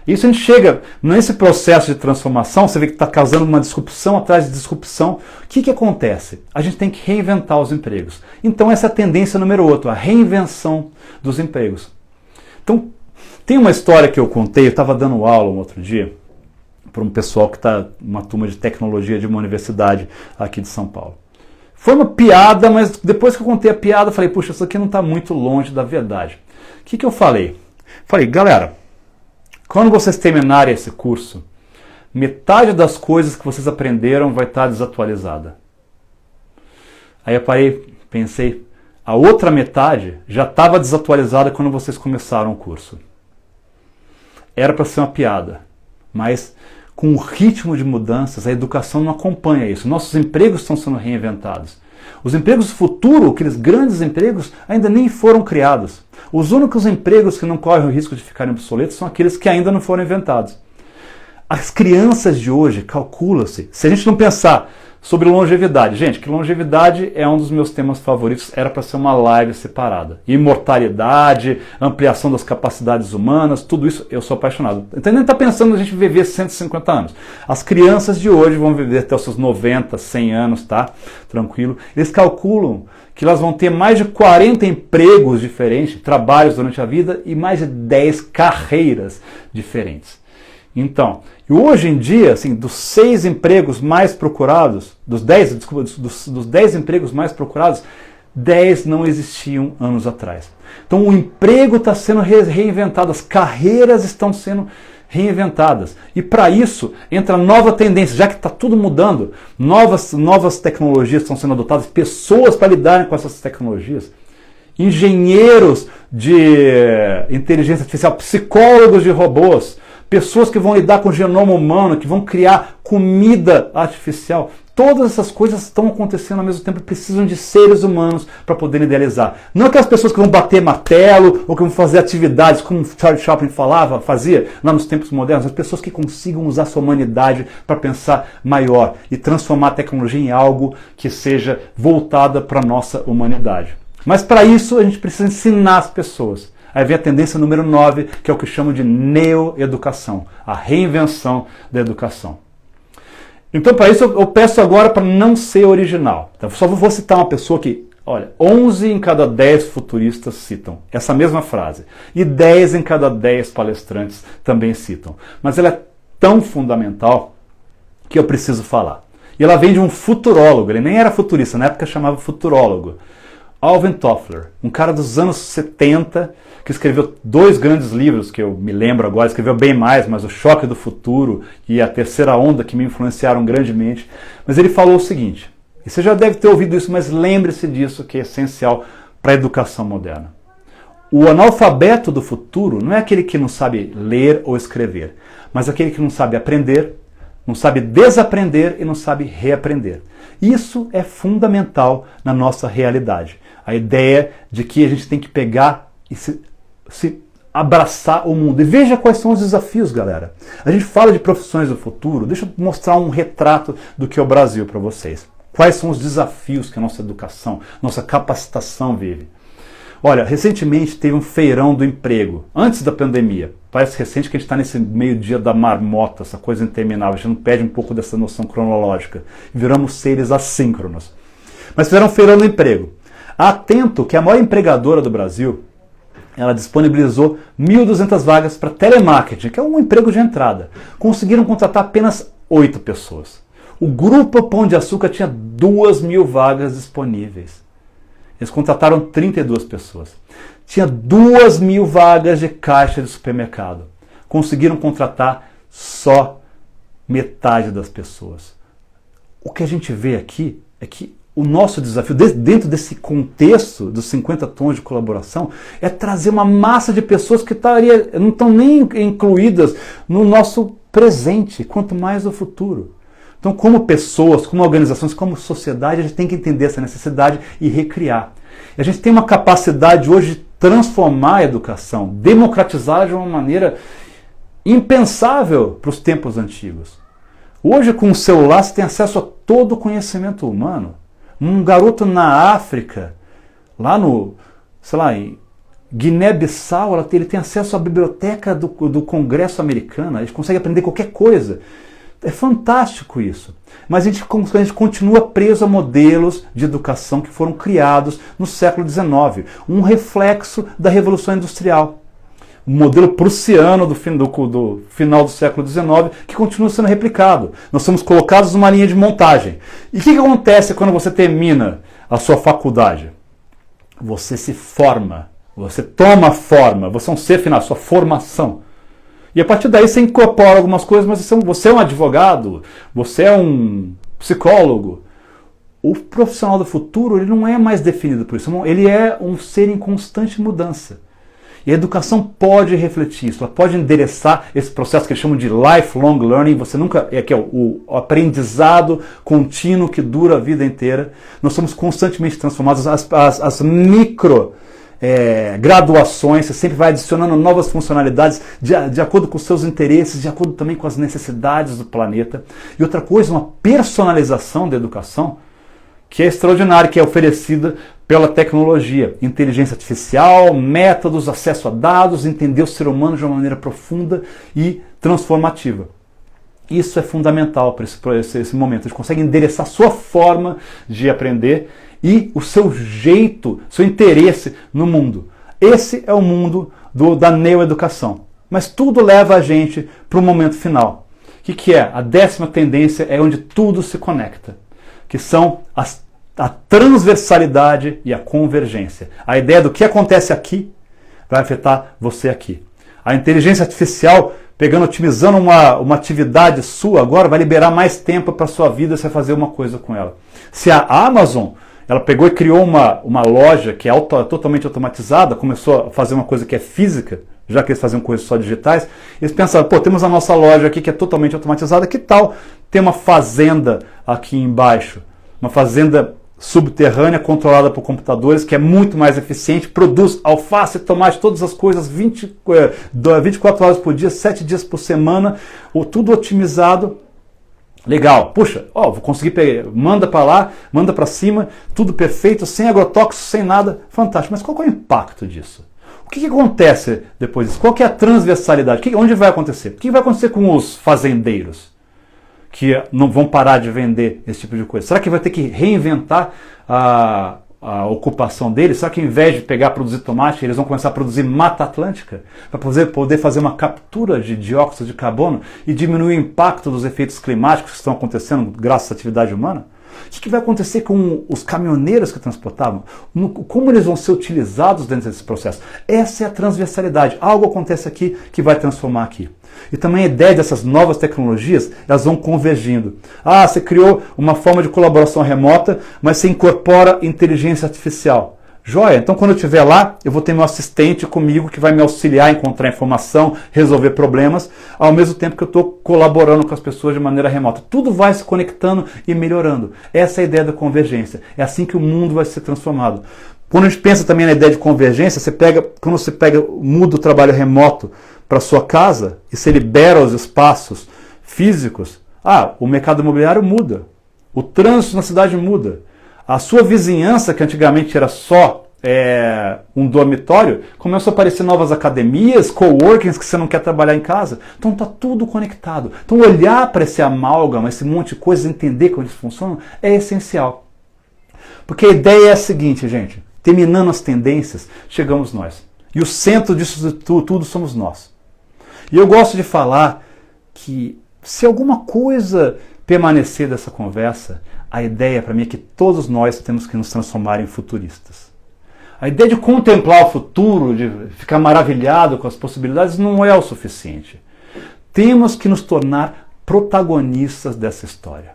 Isso a gente chega nesse processo de transformação, você vê que está causando uma disrupção atrás de disrupção. O que acontece? A gente tem que reinventar os empregos. Então essa é a tendência número 8, a reinvenção dos empregos. Então, tem uma história que eu contei, eu estava dando aula um outro dia, para um pessoal que está, uma turma de tecnologia de uma universidade aqui de São Paulo. Foi uma piada, mas depois que eu contei a piada, eu falei, puxa, isso aqui não está muito longe da verdade. O que eu falei? Falei, galera, quando vocês terminarem esse curso, metade das coisas que vocês aprenderam vai estar desatualizada. Aí eu pensei, a outra metade já estava desatualizada quando vocês começaram o curso. Era para ser uma piada, mas com o ritmo de mudanças, a educação não acompanha isso. Nossos empregos estão sendo reinventados. Os empregos do futuro, aqueles grandes empregos, ainda nem foram criados. Os únicos empregos que não correm o risco de ficarem obsoletos são aqueles que ainda não foram inventados. As crianças de hoje, calcula-se, se a gente não pensar sobre longevidade. Gente, que longevidade é um dos meus temas favoritos, era para ser uma live separada. Imortalidade, ampliação das capacidades humanas, tudo isso eu sou apaixonado. Então nem está pensando a gente viver 150 anos. As crianças de hoje vão viver até os seus 90, 100 anos, tá? Tranquilo. Eles calculam que elas vão ter mais de 40 empregos diferentes, trabalhos durante a vida e mais de 10 carreiras diferentes. Então, e hoje em dia, assim, dos 6 empregos mais procurados, dos 10 empregos mais procurados, 10 não existiam anos atrás. Então o emprego está sendo reinventado, as carreiras estão sendo reinventadas. E para isso entra nova tendência, já que está tudo mudando, novas tecnologias estão sendo adotadas, pessoas para lidarem com essas tecnologias, engenheiros de inteligência artificial, psicólogos de robôs, pessoas que vão lidar com o genoma humano, que vão criar comida artificial. Todas essas coisas estão acontecendo ao mesmo tempo e precisam de seres humanos para poderem idealizar. Não aquelas pessoas que vão bater martelo ou que vão fazer atividades como Charlie Chaplin fazia lá nos tempos modernos, as pessoas que consigam usar sua humanidade para pensar maior e transformar a tecnologia em algo que seja voltada para a nossa humanidade. Mas para isso a gente precisa ensinar as pessoas. Aí vem a tendência número 9, que é o que chamo de neoeducação, a reinvenção da educação. Então, para isso, eu peço agora para não ser original. Então, só vou citar uma pessoa que, olha, 11 em cada 10 futuristas citam essa mesma frase. E 10 em cada 10 palestrantes também citam. Mas ela é tão fundamental que eu preciso falar. E ela vem de um futurólogo, ele nem era futurista, na época chamava futurólogo. Alvin Toffler, um cara dos anos 70, que escreveu 2 grandes livros, que eu me lembro agora, escreveu bem mais, mas O Choque do Futuro e A Terceira Onda, que me influenciaram grandemente. Mas ele falou o seguinte, e você já deve ter ouvido isso, mas lembre-se disso, que é essencial para a educação moderna. O analfabeto do futuro não é aquele que não sabe ler ou escrever, mas aquele que não sabe aprender, não sabe desaprender e não sabe reaprender. Isso é fundamental na nossa realidade. A ideia de que a gente tem que pegar e se abraçar o mundo. E veja quais são os desafios, galera. A gente fala de profissões do futuro, deixa eu mostrar um retrato do que é o Brasil para vocês. Quais são os desafios que a nossa educação, nossa capacitação vive. Olha, recentemente teve um feirão do emprego, antes da pandemia. Parece recente que a gente está nesse meio-dia da marmota, essa coisa interminável. A gente não perde um pouco dessa noção cronológica. Viramos seres assíncronos. Mas fizeram um feirão do emprego. Atento que a maior empregadora do Brasil, ela disponibilizou 1.200 vagas para telemarketing, que é um emprego de entrada. Conseguiram contratar apenas 8 pessoas. O Grupo Pão de Açúcar tinha 2.000 vagas disponíveis. Eles contrataram 32 pessoas. Tinha 2.000 vagas de caixa de supermercado. Conseguiram contratar só metade das pessoas. O que a gente vê aqui é que o nosso desafio, dentro desse contexto dos 50 tons de colaboração, é trazer uma massa de pessoas que não estão nem incluídas no nosso presente, quanto mais no futuro. Então, como pessoas, como organizações, como sociedade, a gente tem que entender essa necessidade e recriar. E a gente tem uma capacidade hoje de transformar a educação, democratizar de uma maneira impensável para os tempos antigos. Hoje, com o celular, você tem acesso a todo o conhecimento humano. Um garoto na África, lá no, sei lá, em Guiné-Bissau, ele tem acesso à biblioteca do Congresso americano, ele consegue aprender qualquer coisa. É fantástico isso. Mas a gente continua preso a modelos de educação que foram criados no século XIX, um reflexo da Revolução Industrial. Um modelo prussiano do final do século XIX que continua sendo replicado. Nós somos colocados numa linha de montagem. E o que acontece quando você termina a sua faculdade? Você se forma, você toma forma, você é um ser final, sua formação. E a partir daí você incorpora algumas coisas, mas você é um advogado, você é um psicólogo. O profissional do futuro ele não é mais definido por isso, ele é um ser em constante mudança. E a educação pode refletir isso, ela pode endereçar esse processo que eles chamam de lifelong learning, que é o aprendizado contínuo que dura a vida inteira. Nós somos constantemente transformados, as micro graduações, você sempre vai adicionando novas funcionalidades de acordo com os seus interesses, de acordo também com as necessidades do planeta. E outra coisa, uma personalização da educação, que é extraordinária, que é oferecida pela tecnologia, inteligência artificial, métodos, acesso a dados, entender o ser humano de uma maneira profunda e transformativa. Isso é fundamental para esse momento. A gente consegue endereçar a sua forma de aprender e o seu jeito, seu interesse no mundo. Esse é o mundo da neoeducação. Mas tudo leva a gente para o momento final. O que é? A 10ª tendência é onde tudo se conecta, que são a transversalidade e a convergência. A ideia do que acontece aqui vai afetar você aqui. A inteligência artificial, otimizando uma atividade sua, agora vai liberar mais tempo para a sua vida, você vai fazer uma coisa com ela. Se a Amazon, ela pegou e criou uma loja que é totalmente automatizada, começou a fazer uma coisa que é física, já que eles faziam coisas só digitais, eles pensaram, temos a nossa loja aqui que é totalmente automatizada, que tal ter uma fazenda aqui embaixo? Uma fazenda subterrânea controlada por computadores, que é muito mais eficiente, produz alface, tomate, todas as coisas 24 horas por dia, 7 dias por semana, tudo otimizado. Legal, puxa, vou conseguir pegar, manda para lá, manda para cima, tudo perfeito, sem agrotóxicos, sem nada, fantástico. Mas qual é o impacto disso? O que acontece depois disso? Qual que é a transversalidade? Onde vai acontecer? O que vai acontecer com os fazendeiros que não vão parar de vender esse tipo de coisa? Será que vai ter que reinventar a ocupação deles? Será que ao invés de produzir tomate, eles vão começar a produzir mata atlântica para poder fazer uma captura de dióxido de carbono e diminuir o impacto dos efeitos climáticos que estão acontecendo graças à atividade humana? O que vai acontecer com os caminhoneiros que transportavam? Como eles vão ser utilizados dentro desse processo? Essa é a transversalidade. Algo acontece aqui que vai transformar aqui. E também a ideia dessas novas tecnologias, elas vão convergindo. Você criou uma forma de colaboração remota, mas você incorpora inteligência artificial. Joia, então quando eu estiver lá, eu vou ter meu assistente comigo que vai me auxiliar a encontrar informação, resolver problemas, ao mesmo tempo que eu estou colaborando com as pessoas de maneira remota. Tudo vai se conectando e melhorando. Essa é a ideia da convergência. É assim que o mundo vai ser transformado. Quando a gente pensa também na ideia de convergência, quando você muda o trabalho remoto para sua casa e você libera os espaços físicos, o mercado imobiliário muda. O trânsito na cidade muda. A sua vizinhança, que antigamente era só um dormitório, começou a aparecer novas academias, coworkings que você não quer trabalhar em casa. Então está tudo conectado. Então olhar para esse amálgama, esse monte de coisas, entender como eles funcionam, é essencial. Porque a ideia é a seguinte, gente. Terminando as tendências, chegamos nós. E o centro disso tudo somos nós. E eu gosto de falar que se alguma coisa permanecer dessa conversa, a ideia para mim é que todos nós temos que nos transformar em futuristas. A ideia de contemplar o futuro, de ficar maravilhado com as possibilidades, não é o suficiente. Temos que nos tornar protagonistas dessa história.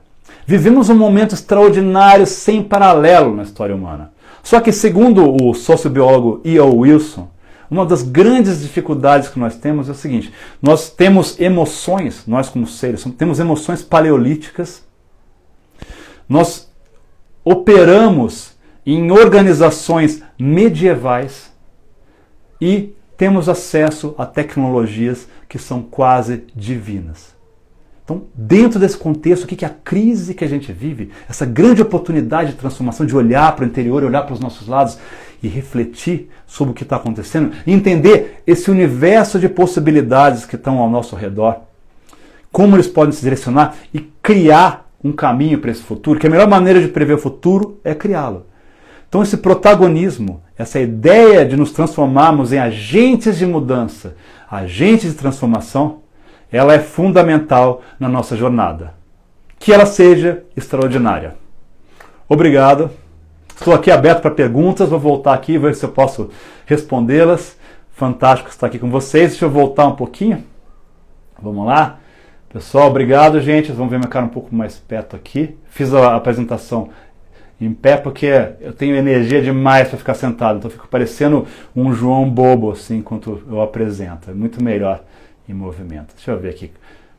Vivemos um momento extraordinário, sem paralelo na história humana. Só que, segundo o sociobiólogo E.O. Wilson, uma das grandes dificuldades que nós temos é o seguinte: nós temos emoções, nós como seres, temos emoções paleolíticas, nós operamos em organizações medievais e temos acesso a tecnologias que são quase divinas. Então, dentro desse contexto, o que é a crise que a gente vive? Essa grande oportunidade de transformação, de olhar para o interior, olhar para os nossos lados e refletir sobre o que está acontecendo, e entender esse universo de possibilidades que estão ao nosso redor, como eles podem se direcionar e criar um caminho para esse futuro, que a melhor maneira de prever o futuro é criá-lo. Então esse protagonismo, essa ideia de nos transformarmos em agentes de mudança, agentes de transformação, ela é fundamental na nossa jornada. Que ela seja extraordinária. Obrigado. Estou aqui aberto para perguntas, vou voltar aqui e ver se eu posso respondê-las. Fantástico estar aqui com vocês. Deixa eu voltar um pouquinho. Vamos lá. Pessoal, obrigado, gente. Vamos ver minha cara um pouco mais perto aqui. Fiz a apresentação em pé porque eu tenho energia demais para ficar sentado. Então eu fico parecendo um João bobo assim enquanto eu apresento. É muito melhor em movimento. Deixa eu ver aqui.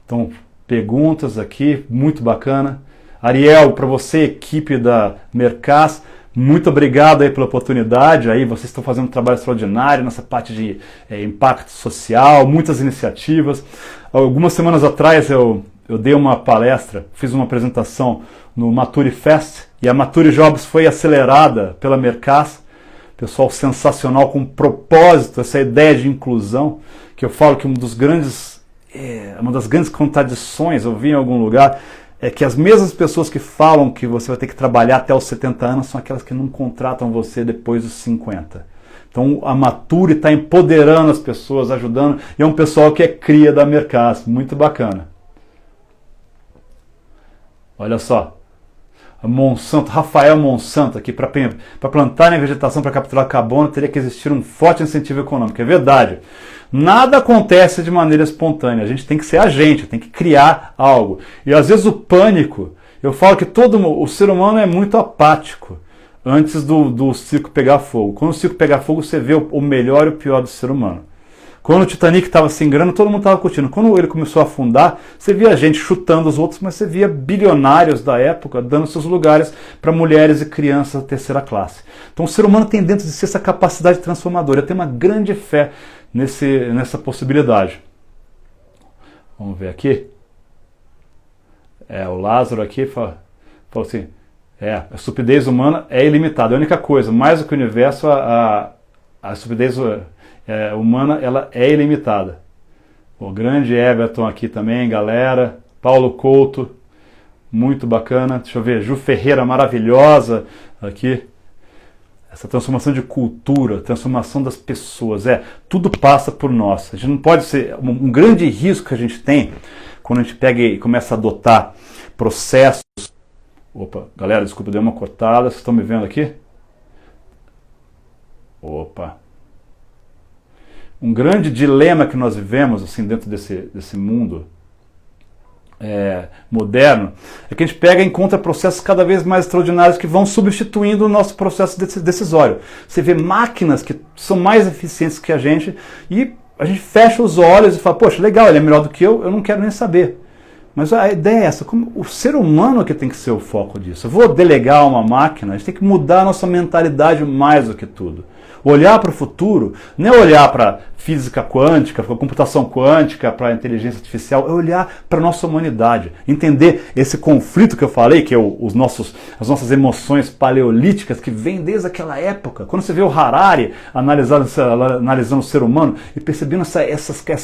Então, perguntas aqui, muito bacana. Ariel, para você, equipe da Mercas, Muito obrigado aí pela oportunidade, aí vocês estão fazendo um trabalho extraordinário nessa parte de impacto social, muitas iniciativas. Algumas semanas atrás eu dei uma palestra, fiz uma apresentação no Mature Fest, e a Mature Jobs foi acelerada pela Mercas, pessoal sensacional, com propósito, essa ideia de inclusão, que eu falo que uma das grandes contradições, eu vi em algum lugar, é que as mesmas pessoas que falam que você vai ter que trabalhar até os 70 anos são aquelas que não contratam você depois dos 50. Então a Mature está empoderando as pessoas, ajudando, e é um pessoal que é cria da Mercas, muito bacana. Olha só, a Monsanto, Rafael Monsanto aqui, para plantar em vegetação para capturar carbono teria que existir um forte incentivo econômico, é verdade. Nada acontece de maneira espontânea, a gente tem que ser agente, tem que criar algo. E às vezes o pânico, eu falo que o ser humano é muito apático antes do circo pegar fogo. Quando o circo pegar fogo, você vê o melhor e o pior do ser humano. Quando o Titanic estava se engrando, todo mundo estava curtindo. Quando ele começou a afundar, você via gente chutando os outros, mas você via bilionários da época dando seus lugares para mulheres e crianças da terceira classe. Então o ser humano tem dentro de si essa capacidade transformadora. Eu tenho uma grande fé nessa possibilidade. Vamos ver aqui. O Lázaro aqui falou assim, a estupidez humana é ilimitada. A única coisa, mais do que o universo, a estupidez humana ela é ilimitada. O grande Everton aqui também, galera. Paulo Couto, muito bacana. Deixa eu ver, Ju Ferreira, maravilhosa aqui. Essa transformação de cultura, transformação das pessoas, tudo passa por nós. A gente não pode ser... Um grande risco que a gente tem quando a gente pega e começa a adotar processos... Opa, galera, desculpa, dei uma cortada, vocês estão me vendo aqui? Opa... Um grande dilema que nós vivemos assim, dentro desse mundo moderno é que a gente pega e encontra processos cada vez mais extraordinários que vão substituindo o nosso processo decisório. Você vê máquinas que são mais eficientes que a gente e a gente fecha os olhos e fala, poxa, legal, ele é melhor do que eu não quero nem saber. Mas a ideia é essa, como o ser humano é que tem que ser o foco disso. Eu vou delegar uma máquina, a gente tem que mudar a nossa mentalidade mais do que tudo. Olhar para o futuro não é olhar para física quântica, para computação quântica, para inteligência artificial, é olhar para a nossa humanidade, entender esse conflito que eu falei, que é as nossas emoções paleolíticas que vêm desde aquela época. Quando você vê o Harari analisando o ser humano e percebendo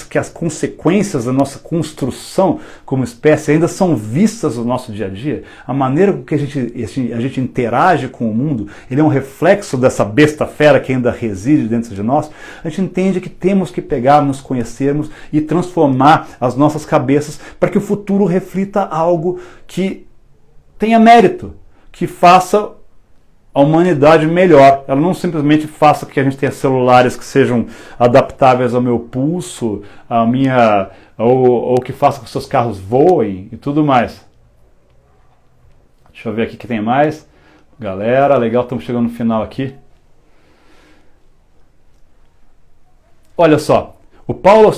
que as consequências da nossa construção como espécie ainda são vistas no nosso dia a dia, a maneira que a gente interage com o mundo, ele é um reflexo dessa besta fera que ainda reside dentro de nós. A gente entende que temos que pegar, nos conhecermos e transformar as nossas cabeças para que o futuro reflita algo que tenha mérito, que faça a humanidade melhor. Ela não simplesmente faça que a gente tenha celulares que sejam adaptáveis ao meu pulso, ou que faça com que seus carros voem e tudo mais. Deixa eu ver aqui que tem mais. Galera, legal, estamos chegando no final aqui. Olha só, o Paulo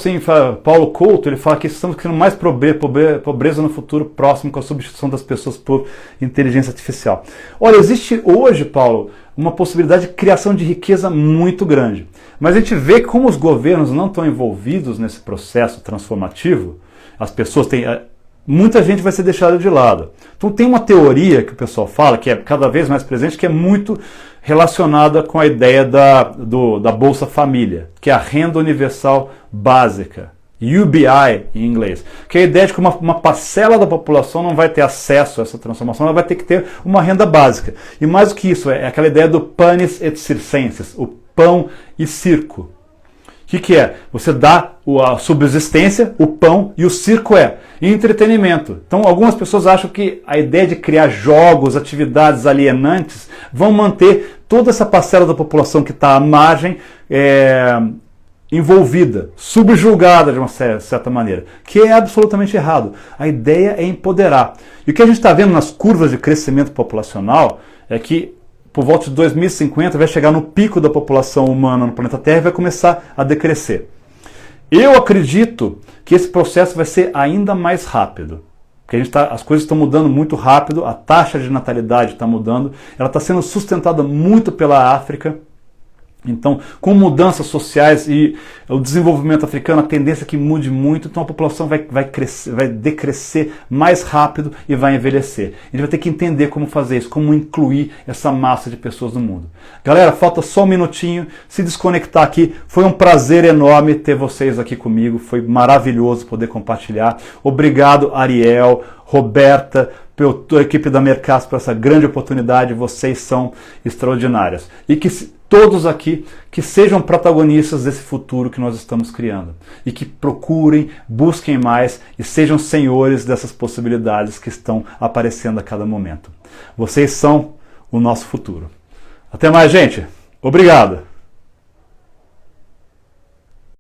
Couto, ele fala que estamos criando mais pobreza no futuro próximo com a substituição das pessoas por inteligência artificial. Olha, existe hoje, Paulo, uma possibilidade de criação de riqueza muito grande. Mas a gente vê que como os governos não estão envolvidos nesse processo transformativo, as pessoas têm... Muita gente vai ser deixada de lado. Então tem uma teoria que o pessoal fala, que é cada vez mais presente, que é muito relacionada com a ideia da Bolsa Família, que é a Renda Universal Básica, UBI em inglês, que é a ideia de que uma parcela da população não vai ter acesso a essa transformação, ela vai ter que ter uma renda básica. E mais do que isso, é aquela ideia do panis et circenses, o pão e circo. O que é? Você dá a subsistência, o pão, e o circo é entretenimento. Então algumas pessoas acham que a ideia de criar jogos, atividades alienantes, vão manter toda essa parcela da população que está à margem envolvida, subjugada de uma certa maneira, que é absolutamente errado. A ideia é empoderar. E o que a gente está vendo nas curvas de crescimento populacional é que por volta de 2050 vai chegar no pico da população humana no planeta Terra e vai começar a decrescer. Eu acredito que esse processo vai ser ainda mais rápido. Porque as coisas estão mudando muito rápido, a taxa de natalidade está mudando, ela está sendo sustentada muito pela África. Então, com mudanças sociais e o desenvolvimento africano, a tendência é que mude muito, então a população vai decrescer mais rápido e vai envelhecer. A gente vai ter que entender como fazer isso, como incluir essa massa de pessoas no mundo. Galera, falta só um minutinho, se desconectar aqui. Foi um prazer enorme ter vocês aqui comigo, foi maravilhoso poder compartilhar. Obrigado, Ariel, Roberta, pela equipe da Mercas por essa grande oportunidade, vocês são extraordinárias. E que todos aqui que sejam protagonistas desse futuro que nós estamos criando. E que procurem, busquem mais e sejam senhores dessas possibilidades que estão aparecendo a cada momento. Vocês são o nosso futuro. Até mais, gente. Obrigado.